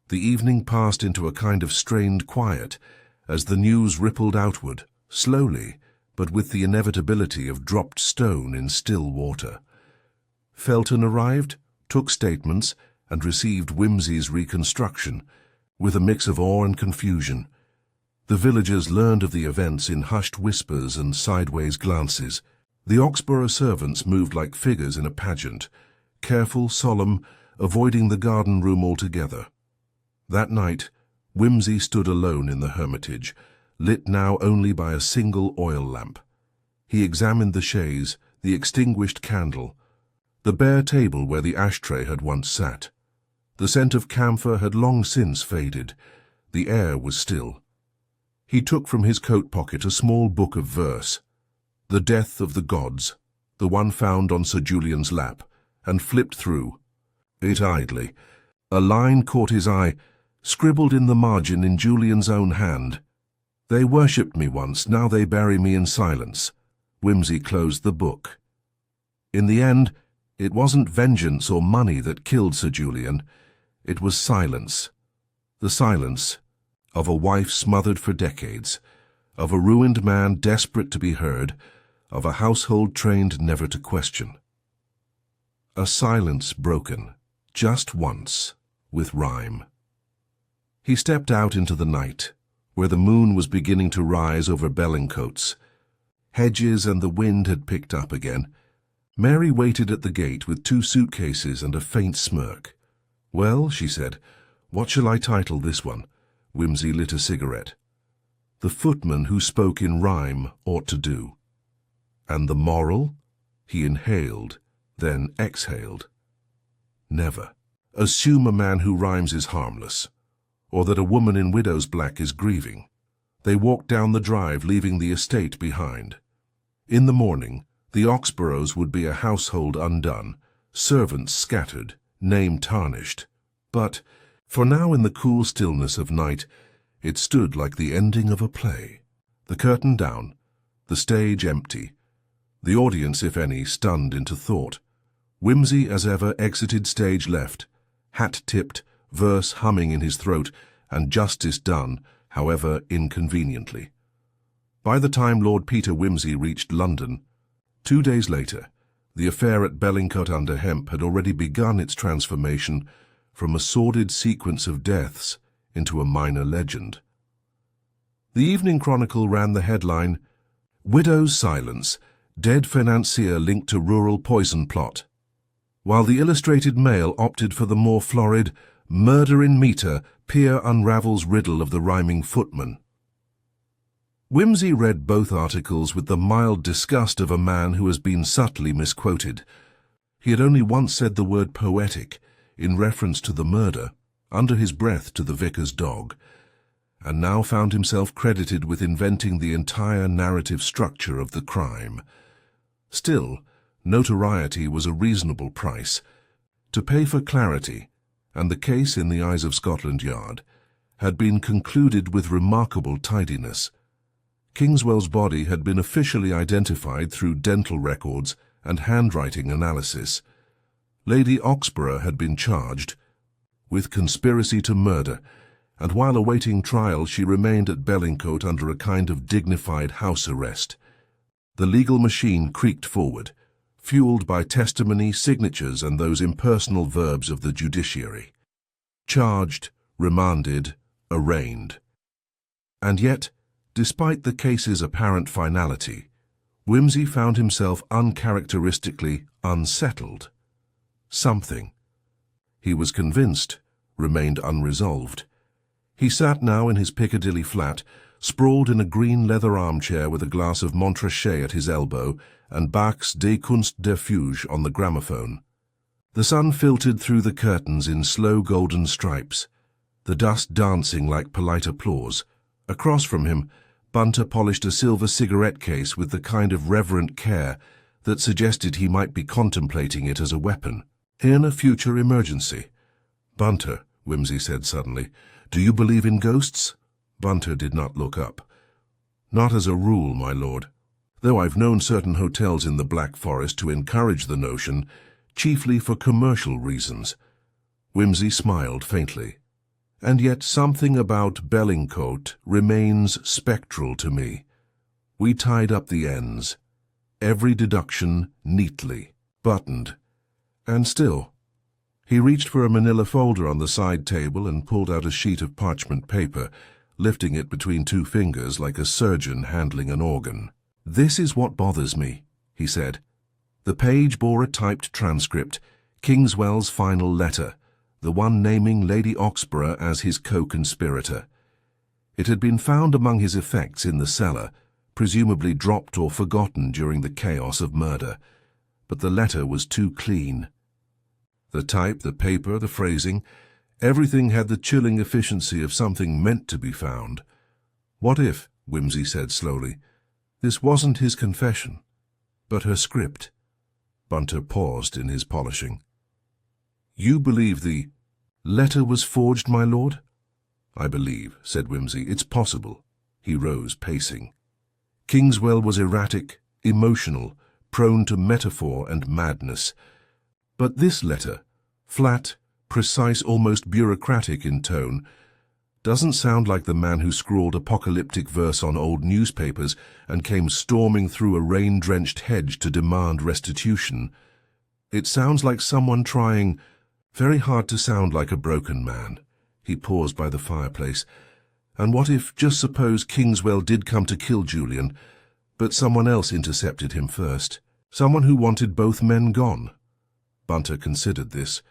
A: The evening passed into a kind of strained quiet as the news rippled outward, slowly, but with the inevitability of dropped stone in still water. Felton arrived, took statements, and received Whimsy's reconstruction, with a mix of awe and confusion. The villagers learned of the events in hushed whispers and sideways glances. The Oxborough servants moved like figures in a pageant, careful, solemn, avoiding the garden room altogether. That night, Whimsy stood alone in the hermitage, lit now only by a single oil lamp. He examined the chaise, the extinguished candle, the bare table where the ashtray had once sat. The scent of camphor had long since faded. The air was still. He took from his coat pocket a small book of verse, The Death of the Gods, the one found on Sir Julian's lap, and flipped through it idly. A line caught his eye, scribbled in the margin in Julian's own hand. They worshipped me once, now they bury me in silence. Whimsy closed the book. In the end, it wasn't vengeance or money that killed Sir Julian. It was silence. The silence of a wife smothered for decades, of a ruined man desperate to be heard, of a household trained never to question. A silence broken, just once, with rhyme. He stepped out into the night, where the moon was beginning to rise over Bellingcoats. Hedges and the wind had picked up again. Mary waited at the gate with 2 suitcases and a faint smirk. "Well," she said, "what shall I title this one?" Whimsy lit a cigarette. "The footman who spoke in rhyme ought to do." "And the moral?" He inhaled, then exhaled. "Never. Assume a man who rhymes is harmless, or that a woman in widow's black is grieving." They walked down the drive, leaving the estate behind. In the morning, the Oxboroughs would be a household undone, servants scattered, name tarnished. But, for now in the cool stillness of night, it stood like the ending of a play. The curtain down, the stage empty, the audience, if any, stunned into thought. Whimsy, as ever, exited stage left, hat tipped, verse humming in his throat, and justice done, however inconveniently. By the time Lord Peter Whimsy reached London, 2 days later, the affair at Bellingcote-under-Hemp had already begun its transformation from a sordid sequence of deaths into a minor legend. The Evening Chronicle ran the headline, "Widow's Silence, Dead Financier Linked to Rural Poison Plot," while the Illustrated Mail opted for the more florid, "Murder in Meter, Peer Unravels Riddle of the Rhyming Footman." Whimsy read both articles with the mild disgust of a man who has been subtly misquoted. He had only once said the word poetic in reference to the murder, under his breath to the vicar's dog, and now found himself credited with inventing the entire narrative structure of the crime. Still, notoriety was a reasonable price to pay for clarity, and the case, in the eyes of Scotland Yard, had been concluded with remarkable tidiness. Kingswell's body had been officially identified through dental records and handwriting analysis. Lady Oxborough had been charged with conspiracy to murder, and while awaiting trial she remained at Bellingcote under a kind of dignified house arrest. The legal machine creaked forward, fueled by testimony, signatures, and those impersonal verbs of the judiciary. Charged, remanded, arraigned. And yet, despite the case's apparent finality, Whimsy found himself uncharacteristically unsettled. Something, he was convinced, remained unresolved. He sat now in his Piccadilly flat, sprawled in a green leather armchair with a glass of Montrachet at his elbow and Bach's Des Kunst der Fuge on the gramophone. The sun filtered through the curtains in slow golden stripes, the dust dancing like polite applause. Across from him, Bunter polished a silver cigarette case with the kind of reverent care that suggested he might be contemplating it as a weapon. "In a future emergency." "Bunter," Whimsy said suddenly, "do you believe in ghosts?" Bunter did not look up. "Not as a rule, my lord, though I've known certain hotels in the Black Forest to encourage the notion, chiefly for commercial reasons." Whimsy smiled faintly. "And yet something about Bellingcote remains spectral to me. We tied up the ends, every deduction neatly, buttoned, and still." He reached for a manila folder on the side table and pulled out a sheet of parchment paper, lifting it between 2 fingers like a surgeon handling an organ. "This is what bothers me," he said. The page bore a typed transcript, Kingswell's final letter, the one naming Lady Oxborough as his co-conspirator. It had been found among his effects in the cellar, presumably dropped or forgotten during the chaos of murder. But the letter was too clean. The type, the paper, the phrasing, everything had the chilling efficiency of something meant to be found. What if, Whimsy said slowly, this wasn't his confession, but her script? Bunter paused in his polishing. You believe the letter was forged, my lord? I believe, said Whimsy. It's possible. He rose, pacing. Kingswell was erratic, emotional, prone to metaphor and madness. But this letter, flat, precise, almost bureaucratic in tone, doesn't sound like the man who scrawled apocalyptic verse on old newspapers and came storming through a rain-drenched hedge to demand restitution. It sounds like someone trying very hard to sound like a broken man. He paused by the fireplace. And what if, just suppose, Kingswell did come to kill Julian, but someone else intercepted him first? Someone who wanted both men gone? Bunter considered this.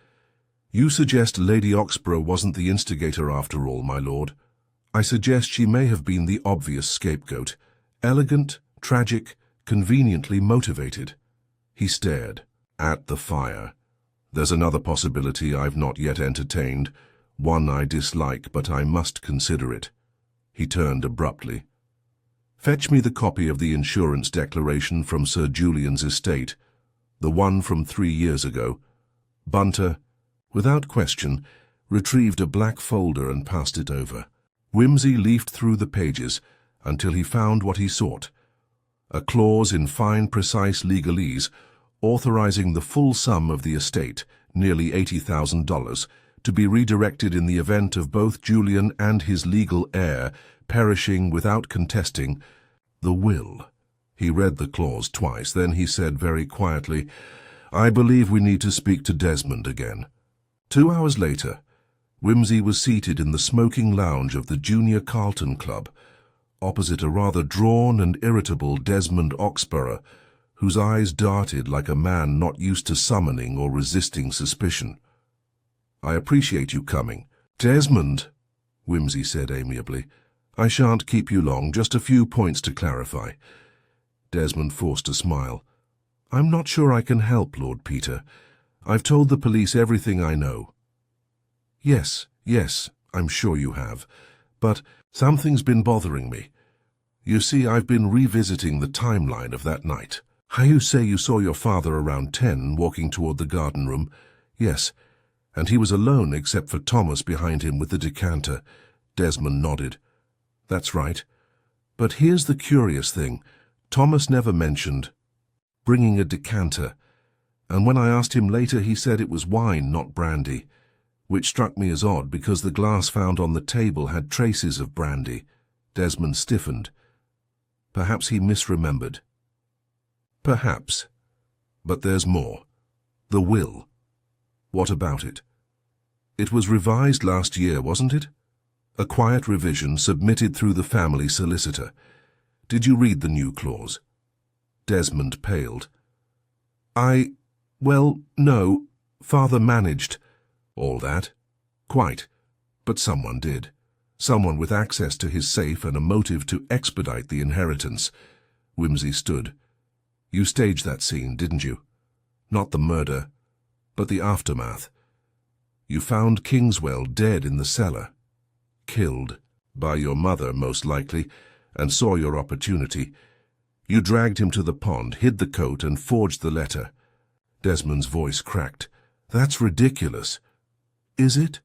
A: You suggest Lady Oxborough wasn't the instigator after all, my lord. I suggest she may have been the obvious scapegoat. Elegant, tragic, conveniently motivated. He stared at the fire. There's another possibility I've not yet entertained, one I dislike, but I must consider it. He turned abruptly. Fetch me the copy of the insurance declaration from Sir Julian's estate, the one from 3 years ago. Bunter, without question, retrieved a black folder and passed it over. Whimsy leafed through the pages until he found what he sought, a clause in fine, precise legalese authorizing the full sum of the estate, nearly $80,000, to be redirected in the event of both Julian and his legal heir perishing without contesting the will. He read the clause twice, then he said very quietly, I believe we need to speak to Desmond again. 2 hours later, Whimsy was seated in the smoking lounge of the Junior Carlton Club, opposite a rather drawn and irritable Desmond Oxborough, whose eyes darted like a man not used to summoning or resisting suspicion. I appreciate you coming. Desmond, Whimsy said amiably, I shan't keep you long, just a few points to clarify. Desmond forced a smile. I'm not sure I can help, Lord Peter. I've told the police everything I know. Yes, I'm sure you have. But something's been bothering me. You see, I've been revisiting the timeline of that night. How you say you saw your father around 10 walking toward the garden room? Yes, and he was alone except for Thomas behind him with the decanter. Desmond nodded. That's right. But here's the curious thing. Thomas never mentioned bringing a decanter, and when I asked him later he said it was wine, not brandy, which struck me as odd because the glass found on the table had traces of brandy. Desmond stiffened. Perhaps he misremembered. Perhaps. But there's more. The will. What about it? It was revised last year, wasn't it? A quiet revision submitted through the family solicitor. Did you read the new clause? Desmond paled. Well, no. Father managed. All that? Quite. But someone did. Someone with access to his safe and a motive to expedite the inheritance. Whimsy stood. You staged that scene, didn't you? Not the murder, but the aftermath. You found Kingswell dead in the cellar. Killed. By your mother, most likely, and saw your opportunity. You dragged him to the pond, hid the coat, and forged the letter. Desmond's voice cracked. That's ridiculous. Is it?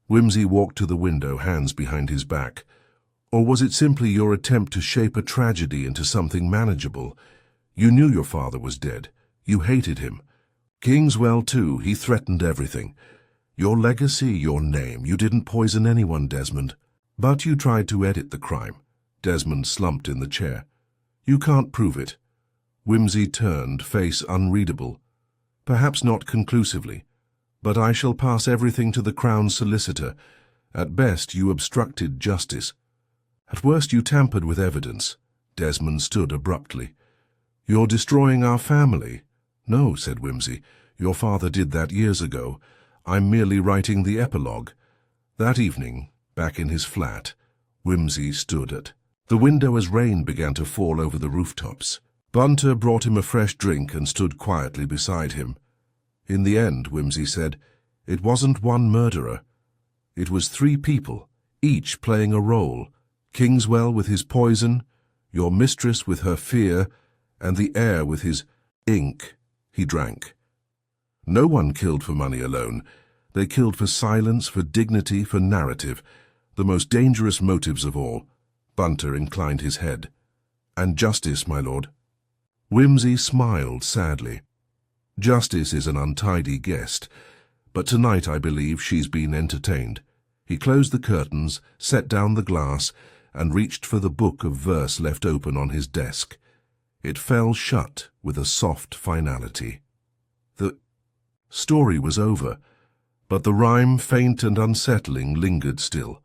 A: Whimsy walked to the window, hands behind his back. Or was it simply your attempt to shape a tragedy into something manageable? You knew your father was dead. You hated him. Kingswell, too. He threatened everything. Your legacy, your name. You didn't poison anyone, Desmond. But you tried to edit the crime. Desmond slumped in the chair. You can't prove it. Whimsy turned, face unreadable. Perhaps not conclusively. But I shall pass everything to the Crown's solicitor. At best, you obstructed justice. At worst, you tampered with evidence. Desmond stood abruptly. You're destroying our family. No, said Whimsy. Your father did that years ago. I'm merely writing the epilogue. That evening, back in his flat, Whimsy stood at the window as rain began to fall over the rooftops. Bunter brought him a fresh drink and stood quietly beside him. In the end, Whimsy said, it wasn't one murderer. It was 3 people, each playing a role. Kingswell with his poison, your mistress with her fear, and the heir with his ink he drank. No one killed for money alone. They killed for silence, for dignity, for narrative, the most dangerous motives of all. Bunter inclined his head. And justice, my lord? Whimsy smiled sadly. Justice is an untidy guest, but tonight I believe she's been entertained. He closed the curtains, set down the glass, and reached for the book of verse left open on his desk. It fell shut with a soft finality. The story was over, but the rhyme, faint and unsettling, lingered still.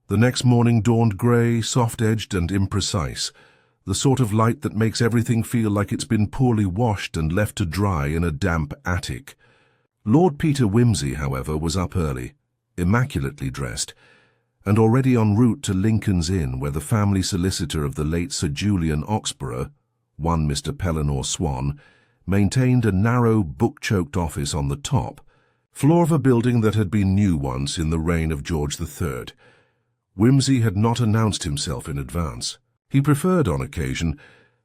A: The next morning dawned grey, soft-edged and imprecise, the sort of light that makes everything feel like it's been poorly washed and left to dry in a damp attic. Lord Peter Whimsy, however, was up early, immaculately dressed, and already en route to Lincoln's Inn, where the family solicitor of the late Sir Julian Oxborough, one Mr. Pellinore Swan, maintained a narrow, book-choked office on the top floor of a building that had been new once in the reign of George III. Whimsy had not announced himself in advance. He preferred, on occasion,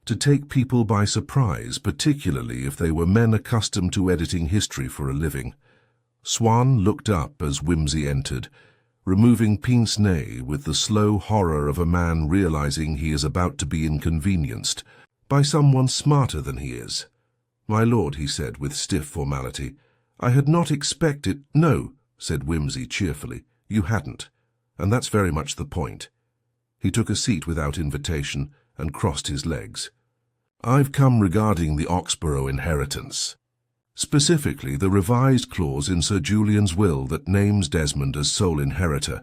A: to take people by surprise, particularly if they were men accustomed to editing history for a living. Swan looked up as Whimsy entered, removing pince-nez with the slow horror of a man realizing he is about to be inconvenienced by someone smarter than he is. "My lord," he said with stiff formality, "I had not expected—" "No," said Whimsy cheerfully, "you hadn't, and that's very much the point." He took a seat without invitation and crossed his legs. "I've come regarding the Oxborough inheritance. Specifically, the revised clause in Sir Julian's will that names Desmond as sole inheritor,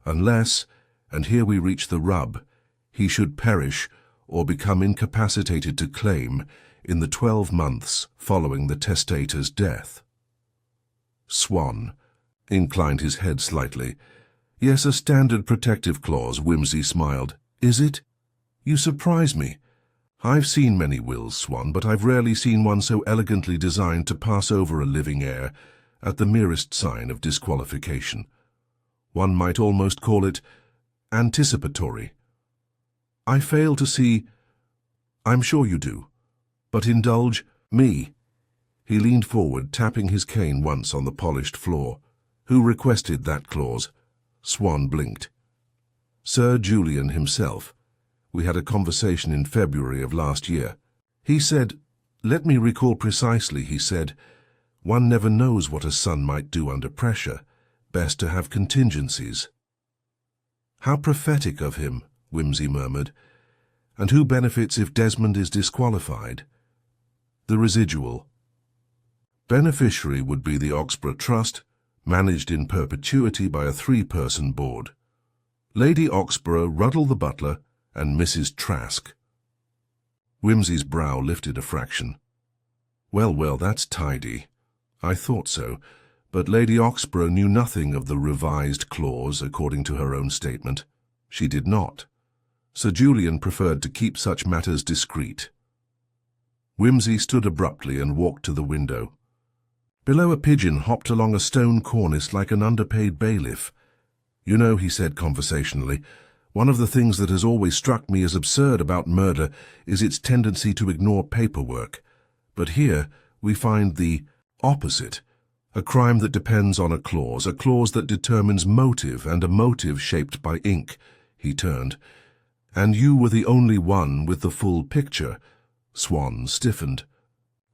A: unless, and here we reach the rub, he should perish or become incapacitated to claim in the 12 months following the testator's death." Swan inclined his head slightly. "Yes, a standard protective clause," Whimsy smiled. "Is it? You surprise me. I've seen many wills, Swan, but I've rarely seen one so elegantly designed to pass over a living heir at the merest sign of disqualification. One might almost call it anticipatory. I fail to see—" "I'm sure you do. But indulge me." He leaned forward, tapping his cane once on the polished floor. "Who requested that clause?" Swan blinked. "Sir Julian himself. We had a conversation in February of last year. He said, let me recall precisely, he said, one never knows what a son might do under pressure. Best to have contingencies." "How prophetic of him," Whimsy murmured. "And who benefits if Desmond is disqualified?" "The residual. Beneficiary would be the Oxborough Trust, managed in perpetuity by a 3-person board. Lady Oxborough, Ruddle the butler, and Mrs. Trask." Whimsy's brow lifted a fraction. "Well, well, that's tidy. I thought so, but Lady Oxborough knew nothing of the revised clause, according to her own statement. She did not. Sir Julian preferred to keep such matters discreet." Whimsy stood abruptly and walked to the window. Below, a pigeon hopped along a stone cornice like an underpaid bailiff. "You know," he said conversationally, "one of the things that has always struck me as absurd about murder is its tendency to ignore paperwork. But here we find the opposite, a crime that depends on a clause that determines motive, and a motive shaped by ink." He turned. "And you were the only one with the full picture." Swan stiffened.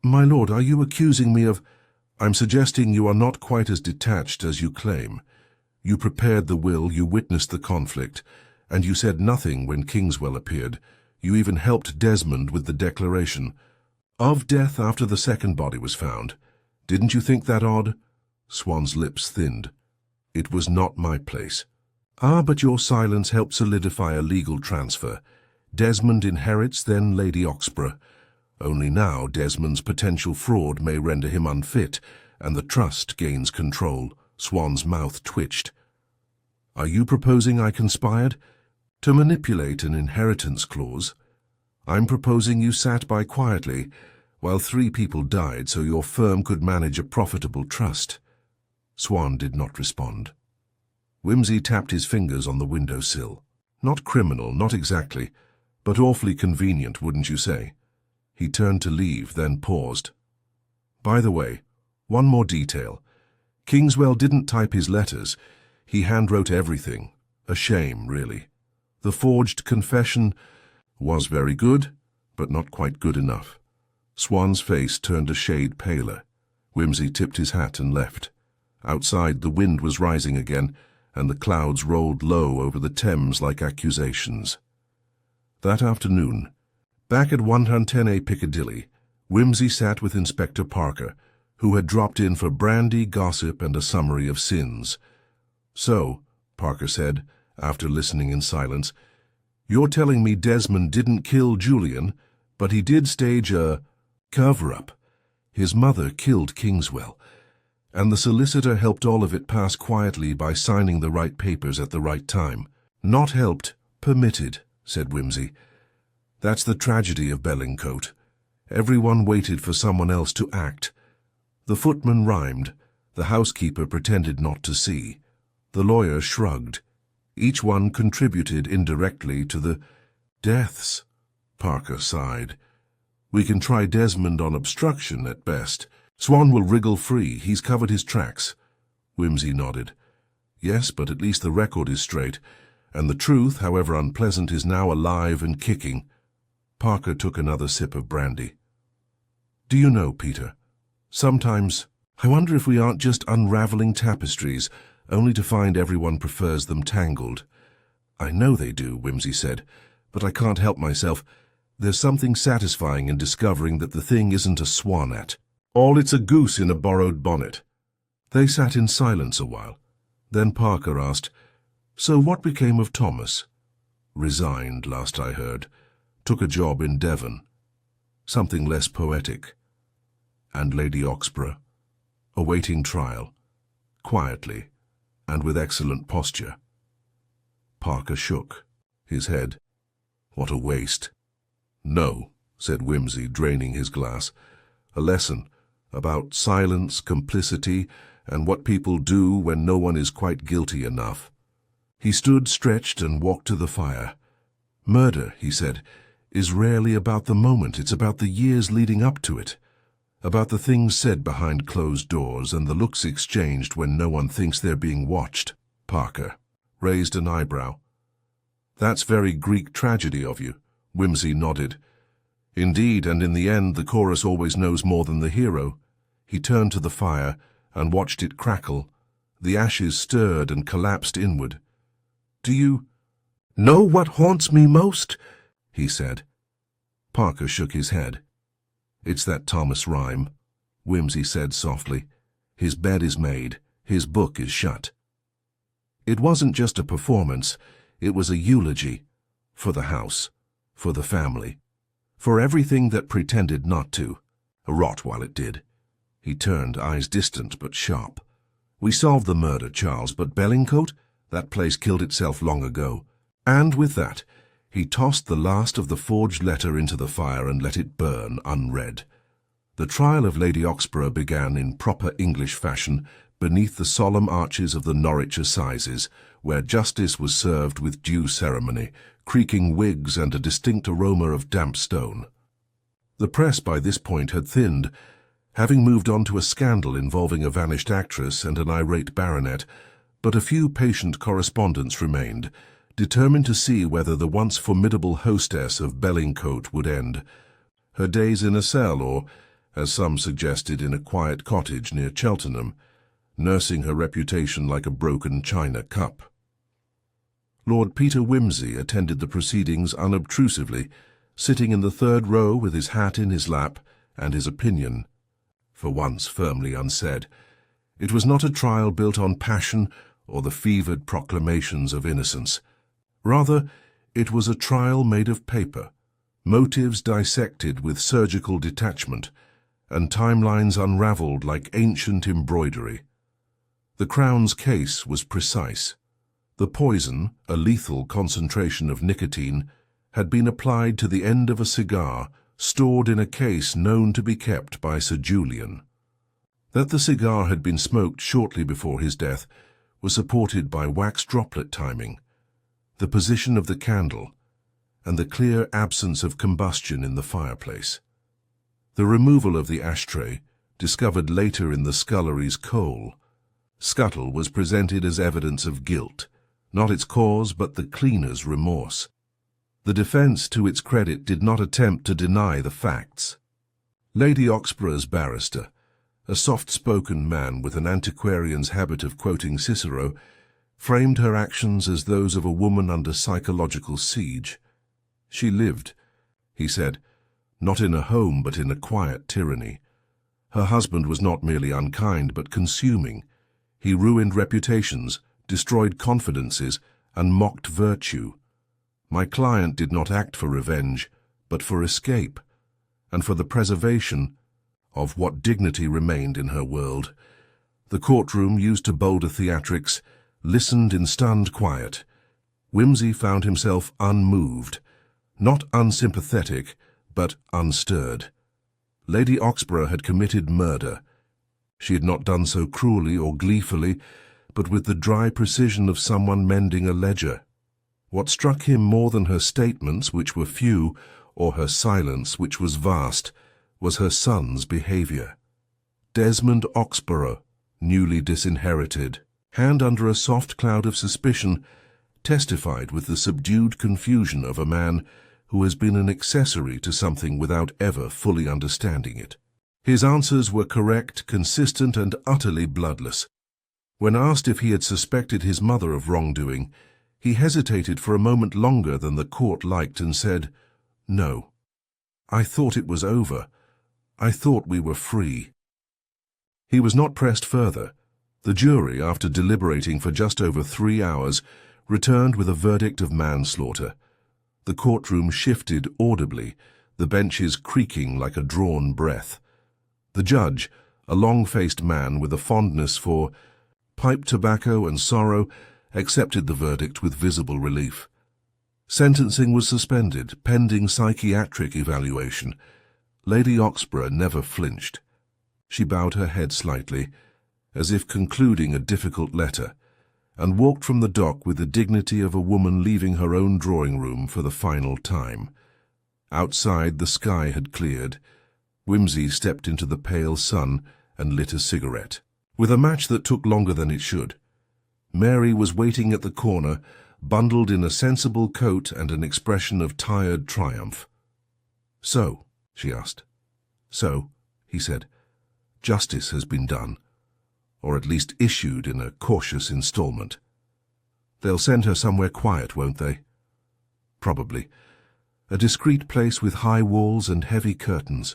A: "My lord, are you accusing me of—" "I'm suggesting you are not quite as detached as you claim. You prepared the will, you witnessed the conflict, and you said nothing when Kingswell appeared. You even helped Desmond with the declaration of death after the second body was found. Didn't you think that odd?" Swan's lips thinned. "It was not my place." "Ah, but your silence helped solidify a legal transfer. Desmond inherits, then Lady Oxborough. Only now Desmond's potential fraud may render him unfit, and the trust gains control." Swan's mouth twitched. "Are you proposing I conspired?" To manipulate an inheritance clause. I'm proposing you sat by quietly while 3 people died so your firm could manage a profitable trust. Swan did not respond. Whimsy tapped his fingers on the windowsill. Not criminal, not exactly, but awfully convenient, wouldn't you say? He turned to leave, then paused. By the way, one more detail. Kingswell didn't type his letters. He handwrote everything. A shame, really. The forged confession was very good, but not quite good enough. Swan's face turned a shade paler. Whimsy tipped his hat and left. Outside, the wind was rising again, and the clouds rolled low over the Thames like accusations. That afternoon, back at 110A Piccadilly, Whimsy sat with Inspector Parker, who had dropped in for brandy, gossip, and a summary of sins. "So," Parker said, after listening in silence, "you're telling me Desmond didn't kill Julian, but he did stage a cover-up. His mother killed Kingswell, and the solicitor helped all of it pass quietly by signing the right papers at the right time." "Not helped, permitted," said Whimsy. "That's the tragedy of Bellingcote. Everyone waited for someone else to act. The footman rhymed, the housekeeper pretended not to see, the lawyer shrugged. Each one contributed indirectly to the deaths." Parker sighed. "We can try Desmond on obstruction at best. Swan will wriggle free. He's covered his tracks." Whimsy nodded. "Yes, but at least the record is straight, and the truth, however unpleasant, is now alive and kicking." Parker took another sip of brandy. "Do you know, Peter, sometimes I wonder if we aren't just unraveling tapestries, only to find everyone prefers them tangled." "I know they do," Whimsy said, "but I can't help myself. There's something satisfying in discovering that the thing isn't a swan-at. All it's a goose in a borrowed bonnet." They sat in silence a while. Then Parker asked, "So what became of Thomas?" "Resigned, last I heard. Took a job in Devon. Something less poetic." "And Lady Oxborough?" "Awaiting trial. Quietly, and with excellent posture." Parker shook his head. "What a waste." "No," said Whimsy, draining his glass. "A lesson about silence, complicity, and what people do when no one is quite guilty enough." He stood stretched and walked to the fire. "Murder," he said, "is rarely about the moment. It's about the years leading up to it. About the things said behind closed doors and the looks exchanged when no one thinks they're being watched." Parker raised an eyebrow. "That's very Greek tragedy of you." Whimsy nodded. "Indeed, and in the end the chorus always knows more than the hero." He turned to the fire and watched it crackle. The ashes stirred and collapsed inward. "Do you know what haunts me most?" he said. Parker shook his head. "It's that Thomas rhyme," Whimsy said softly. "His bed is made, his book is shut." It wasn't just a performance, it was a eulogy. For the house, for the family, for everything that pretended not to. Rot while it did. He turned, eyes distant but sharp. "We solved the murder, Charles, but Bellingcote? That place killed itself long ago." And with that, he tossed the last of the forged letter into the fire and let it burn unread. The trial of Lady Oxborough began in proper English fashion beneath the solemn arches of the Norwich Assizes, where justice was served with due ceremony, creaking wigs and a distinct aroma of damp stone. The press by this point had thinned, having moved on to a scandal involving a vanished actress and an irate baronet, but a few patient correspondents remained, determined to see whether the once formidable hostess of Bellingcote would end her days in a cell or, as some suggested, in a quiet cottage near Cheltenham, nursing her reputation like a broken china cup. Lord Peter Whimsy attended the proceedings unobtrusively, sitting in the third row with his hat in his lap and his opinion, for once firmly unsaid. It was not a trial built on passion or the fevered proclamations of innocence. Rather, it was a trial made of paper, motives dissected with surgical detachment, and timelines unravelled like ancient embroidery. The Crown's case was precise. The poison, a lethal concentration of nicotine, had been applied to the end of a cigar stored in a case known to be kept by Sir Julian. That the cigar had been smoked shortly before his death was supported by wax droplet timing, the position of the candle, and the clear absence of combustion in the fireplace. The removal of the ashtray, discovered later in the scullery's coal scuttle, was presented as evidence of guilt, not its cause but the cleaner's remorse. The defence, to its credit, did not attempt to deny the facts. Lady Oxborough's barrister, a soft-spoken man with an antiquarian's habit of quoting Cicero, framed her actions as those of a woman under psychological siege. She lived, he said, not in a home but in a quiet tyranny. Her husband was not merely unkind but consuming. He ruined reputations, destroyed confidences, and mocked virtue. My client did not act for revenge, but for escape, and for the preservation of what dignity remained in her world. The courtroom, used to bolder theatrics, listened in stunned quiet. Wimsey found himself unmoved, not unsympathetic, but unstirred. Lady Oxborough had committed murder. She had not done so cruelly or gleefully, but with the dry precision of someone mending a ledger. What struck him more than her statements, which were few, or her silence, which was vast, was her son's behaviour. Desmond Oxborough, newly disinherited, hand under a soft cloud of suspicion, testified with the subdued confusion of a man who has been an accessory to something without ever fully understanding it. His answers were correct, consistent, and utterly bloodless. When asked if he had suspected his mother of wrongdoing, he hesitated for a moment longer than the court liked and said, "No. I thought it was over. I thought we were free." He was not pressed further. The jury, after deliberating for just over 3 hours, returned with a verdict of manslaughter. The courtroom shifted audibly, the benches creaking like a drawn breath. The judge, a long-faced man with a fondness for pipe tobacco and sorrow, accepted the verdict with visible relief. Sentencing was suspended, pending psychiatric evaluation. Lady Oxborough never flinched. She bowed her head slightly, as if concluding a difficult letter, and walked from the dock with the dignity of a woman leaving her own drawing-room for the final time. Outside, the sky had cleared. Wimsey stepped into the pale sun and lit a cigarette, with a match that took longer than it should. Mary was waiting at the corner, bundled in a sensible coat and an expression of tired triumph. "So?" she asked. "So," he said, "justice has been done, or at least issued in a cautious installment. They'll send her somewhere quiet, won't they?" "Probably. A discreet place with high walls and heavy curtains.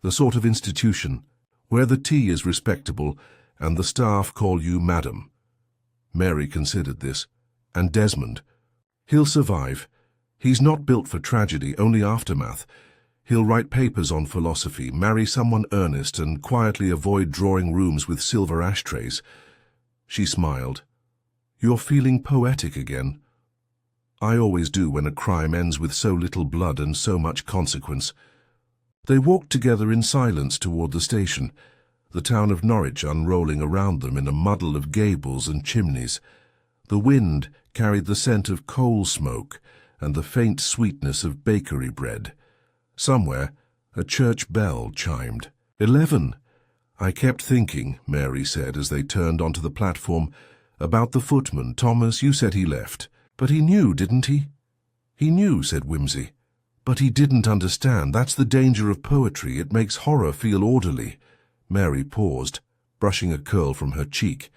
A: The sort of institution where the tea is respectable and the staff call you Madam." Mary considered this. "And Desmond? He'll survive. He's not built for tragedy, only aftermath. He'll write papers on philosophy, marry someone earnest, and quietly avoid drawing rooms with silver ashtrays." She smiled. "You're feeling poetic again." "I always do when a crime ends with so little blood and so much consequence." They walked together in silence toward the station, the town of Norwich unrolling around them in a muddle of gables and chimneys. The wind carried the scent of coal smoke and the faint sweetness of bakery bread. Somewhere, a church bell chimed. 11. "I kept thinking," Mary said as they turned onto the platform, "about the footman. Thomas, you said he left. But he knew, didn't he?" "He knew," said Wimsey. "But he didn't understand. That's the danger of poetry. It makes horror feel orderly." Mary paused, brushing a curl from her cheek.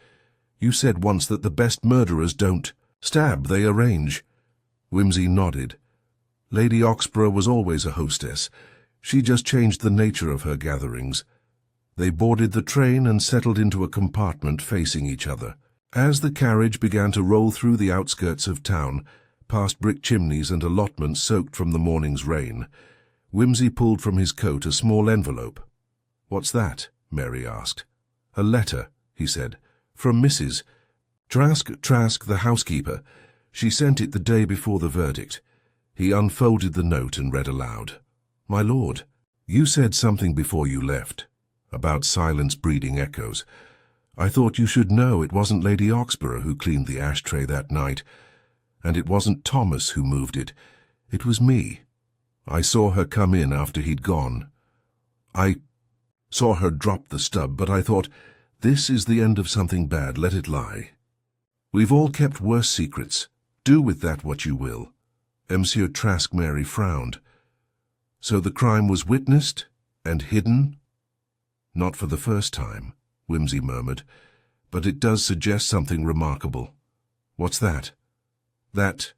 A: "You said once that the best murderers don't stab, they arrange." Wimsey nodded. Lady Oxborough was always a hostess. She just changed the nature of her gatherings. They boarded the train and settled into a compartment facing each other. As the carriage began to roll through the outskirts of town, past brick chimneys and allotments soaked from the morning's rain, Wimsey pulled from his coat a small envelope. "What's that?" Mary asked. "A letter," he said, "from Mrs. Trask, the housekeeper. She sent it the day before the verdict. He unfolded the note and read aloud. My lord, you said something before you left, about silence breeding echoes. I thought you should know it wasn't Lady Oxborough who cleaned the ashtray that night, and it wasn't Thomas who moved it. It was me. I saw her come in after he'd gone. I saw her drop the stub, but I thought, this is the end of something bad, let it lie. We've all kept worse secrets. Do with that what you will. Monsieur Trask Mary frowned. So the crime was witnessed and hidden? Not for the first time, Whimsy murmured, but it does suggest something remarkable. What's that? That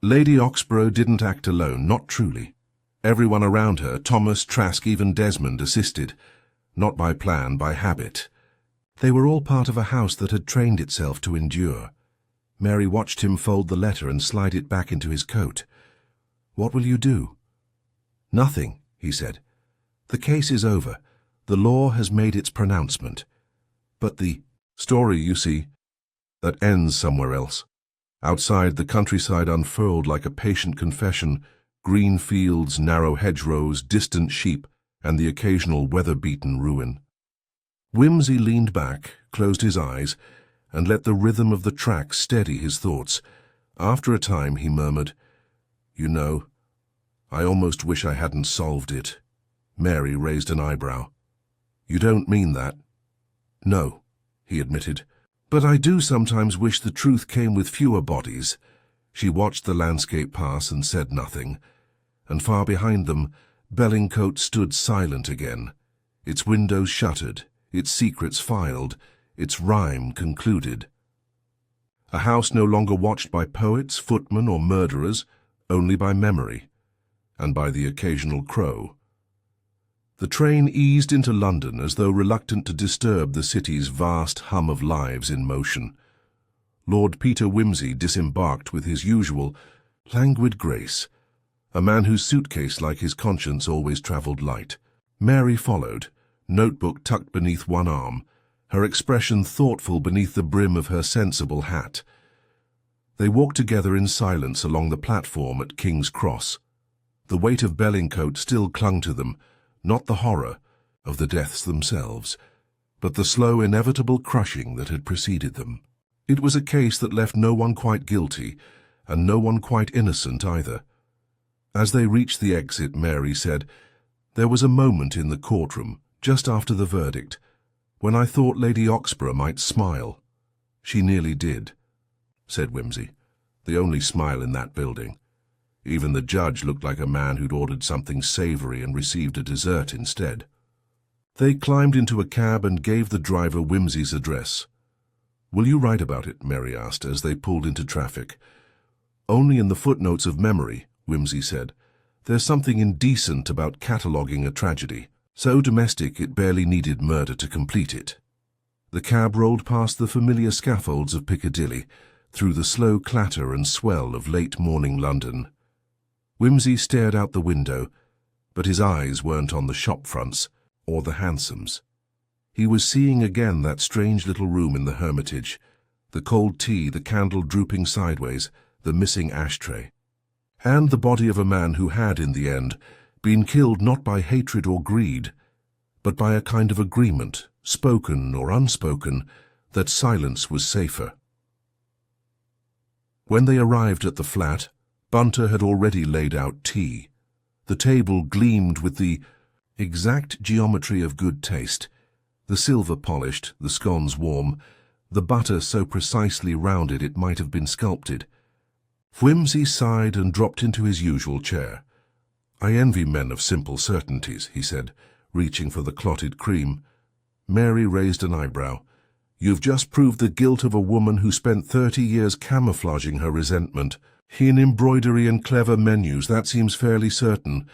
A: Lady Oxborough didn't act alone, not truly. Everyone around her, Thomas, Trask, even Desmond, assisted. Not by plan, by habit. They were all part of a house that had trained itself to endure. Mary watched him fold the letter and slide it back into his coat. What will you do? Nothing, he said. The case is over. The law has made its pronouncement. But the story, you see, that ends somewhere else. Outside, the countryside unfurled like a patient confession, green fields, narrow hedgerows, distant sheep, and the occasional weather-beaten ruin. Whimsy leaned back, closed his eyes, and let the rhythm of the track steady his thoughts. After a time he murmured, You know, I almost wish I hadn't solved it. Mary raised an eyebrow. You don't mean that? No, he admitted. But I do sometimes wish the truth came with fewer bodies. She watched the landscape pass and said nothing, and far behind them, Bellingcote stood silent again, its windows shuttered, its secrets filed, its rhyme concluded. A house no longer watched by poets, footmen, or murderers, only by memory, and by the occasional crow. The train eased into London as though reluctant to disturb the city's vast hum of lives in motion. Lord Peter Whimsy disembarked with his usual languid grace, a man whose suitcase, like his conscience, always travelled light. Mary followed, notebook tucked beneath one arm, her expression thoughtful beneath the brim of her sensible hat. They walked together in silence along the platform at King's Cross. The weight of Bellingcote still clung to them, not the horror of the deaths themselves, but the slow, inevitable crushing that had preceded them. It was a case that left no one quite guilty, and no one quite innocent either. As they reached the exit, Mary said, There was a moment in the courtroom, just after the verdict, when I thought Lady Oxborough might smile. She nearly did, said Whimsy, the only smile in that building. Even the judge looked like a man who'd ordered something savoury and received a dessert instead. They climbed into a cab and gave the driver Whimsy's address. Will you write about it? Mary asked as they pulled into traffic. Only in the footnotes of memory, Whimsy said. There's something indecent about cataloguing a tragedy. So domestic it barely needed murder to complete it. The cab rolled past the familiar scaffolds of Piccadilly, through the slow clatter and swell of late-morning London. Whimsy stared out the window, but his eyes weren't on the shop fronts or the hansoms. He was seeing again that strange little room in the Hermitage, the cold tea, the candle drooping sideways, the missing ashtray, and the body of a man who had, in the end, been killed not by hatred or greed, but by a kind of agreement, spoken or unspoken, that silence was safer. When they arrived at the flat, Bunter had already laid out tea. The table gleamed with the exact geometry of good taste, the silver polished, the scones warm, the butter so precisely rounded it might have been sculpted. Whimsy sighed and dropped into his usual chair. I envy men of simple certainties, he said, reaching for the clotted cream. Mary raised an eyebrow. You've just proved the guilt of a woman who spent 30 years camouflaging her resentment. In embroidery and clever menus, that seems fairly certain.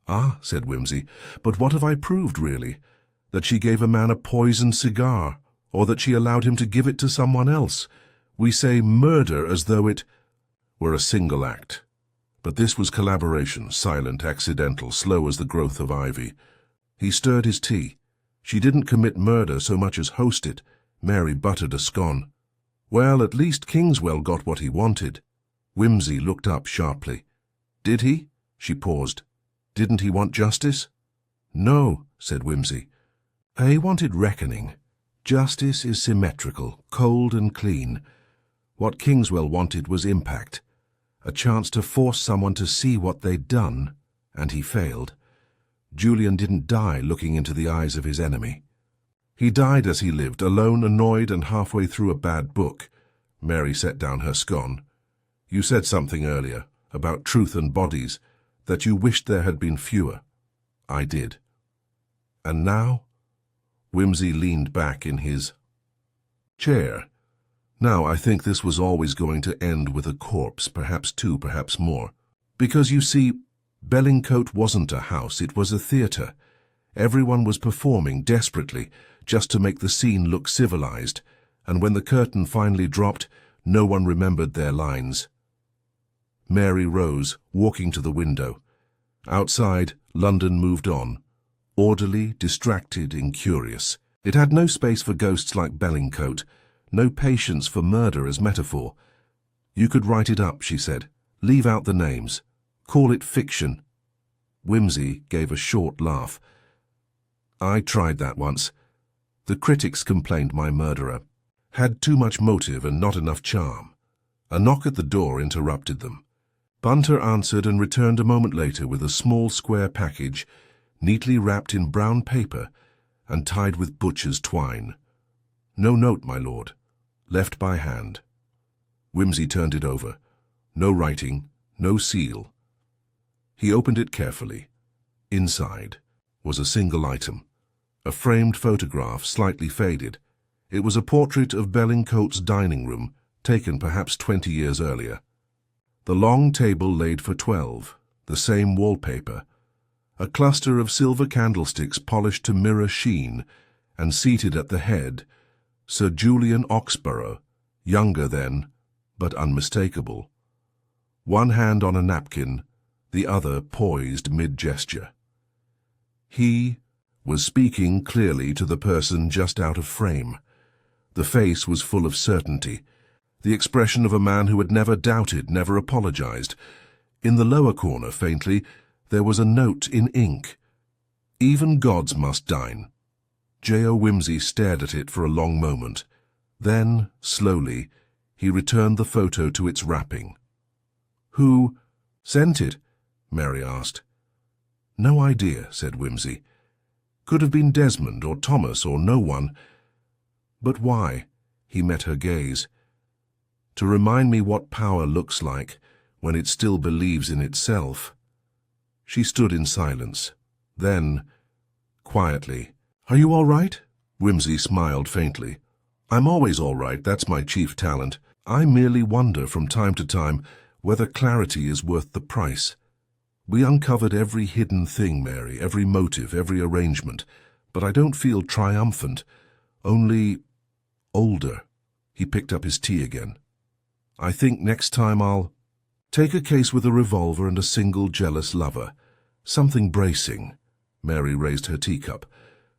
A: Ah, said Whimsy, but what have I proved, really? That she gave a man a poisoned cigar, or that she allowed him to give it to someone else? We say murder as though it were a single act. But this was collaboration, silent, accidental, slow as the growth of ivy. He stirred his tea. She didn't commit murder so much as host it. Mary buttered a scone. Well, at least Kingswell got what he wanted. Whimsy looked up sharply. Did he? She paused. Didn't he want justice? No, said Whimsy. He wanted reckoning. Justice is symmetrical, cold and clean. What Kingswell wanted was impact. A chance to force someone to see what they'd done, and he failed. Julian didn't die looking into the eyes of his enemy. He died as he lived, alone, annoyed, and halfway through a bad book. Mary set down her scone. You said something earlier, about truth and bodies, that you wished there had been fewer. I did. And now? Whimsy leaned back in his chair. Now I think this was always going to end with a corpse, perhaps two, perhaps more. Because you see, Bellingcote wasn't a house, it was a theatre. Everyone was performing desperately, just to make the scene look civilized, and when the curtain finally dropped, no one remembered their lines. Mary rose, walking to the window. Outside, London moved on, orderly, distracted, incurious. It had no space for ghosts like Bellingcote, no patience for murder as metaphor. You could write it up, she said. Leave out the names. Call it fiction. Whimsy gave a short laugh. I tried that once. The critics complained my murderer had too much motive and not enough charm. A knock at the door interrupted them. Bunter answered and returned a moment later with a small square package, neatly wrapped in brown paper and tied with butcher's twine. No note, my lord. Left by hand. Whimsy turned it over. No writing, no seal. He opened it carefully. Inside was a single item. A framed photograph, slightly faded. It was a portrait of Bellingcote's dining room, taken perhaps 20 years earlier. The long table laid for 12, the same wallpaper, a cluster of silver candlesticks polished to mirror sheen, and seated at the head, Sir Julian Oxborough, younger then, but unmistakable. One hand on a napkin, the other poised mid-gesture. He was speaking clearly to the person just out of frame. The face was full of certainty, the expression of a man who had never doubted, never apologized. In the lower corner, faintly, there was a note in ink. Even gods must dine. J.O. Whimsy stared at it for a long moment. Then, slowly, he returned the photo to its wrapping. Who sent it? Mary asked. No idea, said Whimsy. Could have been Desmond or Thomas or no one. But why? He met her gaze. To remind me what power looks like when it still believes in itself. She stood in silence. Then, quietly, Are you all right? Whimsy smiled faintly. I'm always all right, that's my chief talent. I merely wonder from time to time whether clarity is worth the price. We uncovered every hidden thing, Mary, every motive, every arrangement, but I don't feel triumphant, only older. He picked up his tea again. I think next time I'll take a case with a revolver and a single jealous lover. Something bracing. Mary raised her teacup.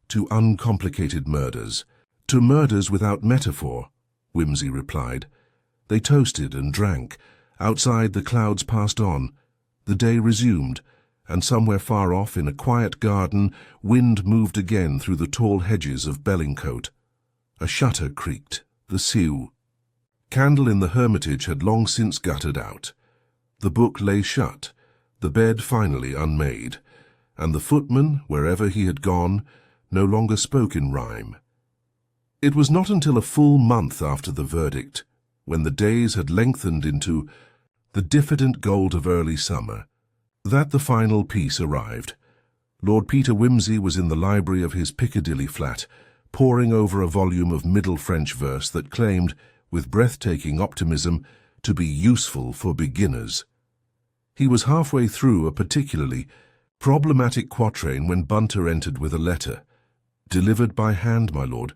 A: To uncomplicated murders. To murders without metaphor, Whimsy replied. They toasted and drank. Outside the clouds passed on. The day resumed, and somewhere far off in a quiet garden, wind moved again through the tall hedges of Bellingcote. A shutter creaked, the Sioux. Candle in the hermitage had long since guttered out. The book lay shut, the bed finally unmade, and the footman, wherever he had gone, no longer spoke in rhyme. It was not until a full month after the verdict, when the days had lengthened into the diffident gold of early summer, that the final piece arrived. Lord Peter Whimsy was in the library of his Piccadilly flat, poring over a volume of Middle French verse that claimed, with breathtaking optimism, to be useful for beginners. He was halfway through a particularly problematic quatrain when Bunter entered with a letter. Delivered by hand, my lord.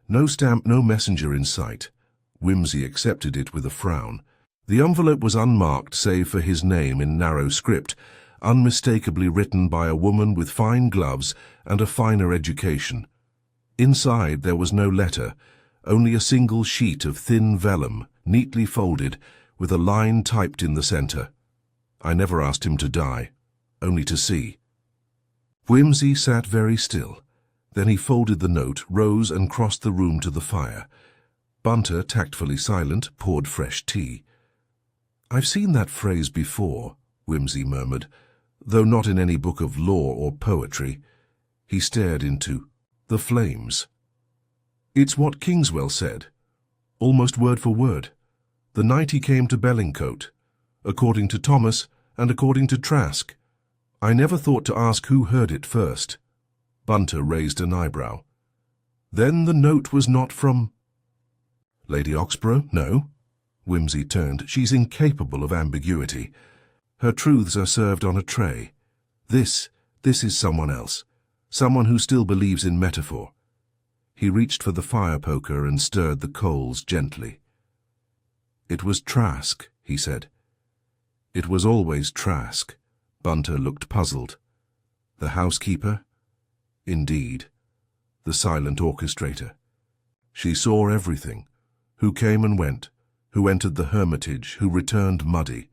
A: No stamp, no messenger in sight. Whimsy accepted it with a frown. The envelope was unmarked save for his name in narrow script, unmistakably written by a woman with fine gloves and a finer education. Inside there was no letter, only a single sheet of thin vellum, neatly folded, with a line typed in the center. I never asked him to die, only to see. Whimsy sat very still. Then he folded the note, rose and crossed the room to the fire. Bunter, tactfully silent, poured fresh tea. "I've seen that phrase before," Whimsy murmured, "though not in any book of law or poetry." He stared into the flames. "It's what Kingswell said, almost word for word, the night he came to Bellingcote, according to Thomas and according to Trask. I never thought to ask who heard it first." Bunter raised an eyebrow. "Then the note was not from—" "Lady Oxborough? No." Whimsy turned. "She's incapable of ambiguity. Her truths are served on a tray. This is someone else, someone who still believes in metaphor." He reached for the fire poker and stirred the coals gently. "It was Trask," he said. "It was always Trask." Bunter looked puzzled. "The housekeeper?" "Indeed. The silent orchestrator. She saw everything, who came and went, who entered the hermitage, who returned muddy.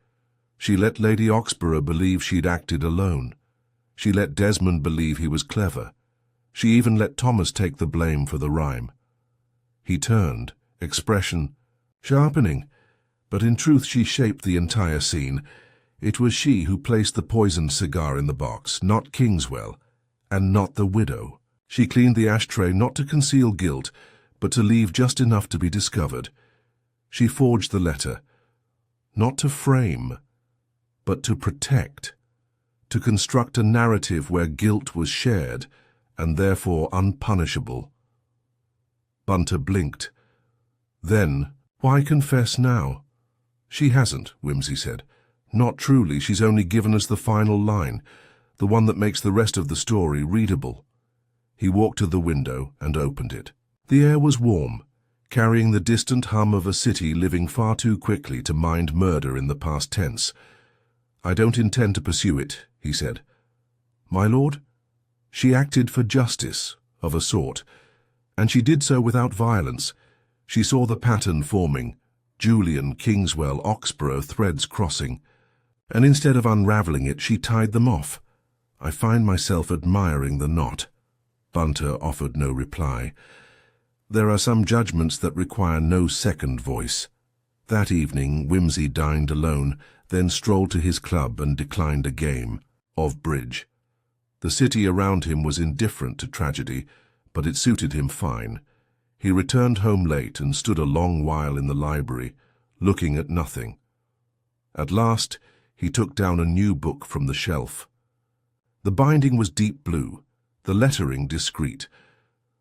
A: She let Lady Oxborough believe she'd acted alone. She let Desmond believe he was clever. She even let Thomas take the blame for the rhyme." He turned, expression sharpening, but in truth she shaped the entire scene. It was she who placed the poisoned cigar in the box, not Kingswell, and not the widow. She cleaned the ashtray not to conceal guilt, but to leave just enough to be discovered. She forged the letter, not to frame, but to protect, to construct a narrative where guilt was shared and therefore unpunishable. Bunter blinked. "Then, why confess now?" "She hasn't," Whimsy said. "Not truly. She's only given us the final line, the one that makes the rest of the story readable." He walked to the window and opened it. The air was warm, carrying the distant hum of a city living far too quickly to mind murder in the past tense. "I don't intend to pursue it," he said. "My lord?" "She acted for justice, of a sort, and she did so without violence. She saw the pattern forming, Julian, Kingswell, Oxborough, threads crossing, and instead of unravelling it, she tied them off. I find myself admiring the knot." Bunter offered no reply. There are some judgments that require no second voice. That evening, Whimsy dined alone, then strolled to his club and declined a game of bridge. The city around him was indifferent to tragedy, but it suited him fine. He returned home late and stood a long while in the library, looking at nothing. At last, he took down a new book from the shelf. The binding was deep blue, the lettering discreet.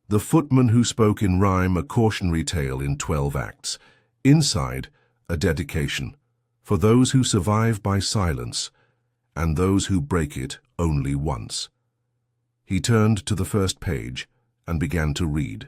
A: The Footman Who Spoke in Rhyme, a cautionary tale in 12 acts. Inside, a dedication, for those who survive by silence, and those who break it only once. He turned to the first page and began to read.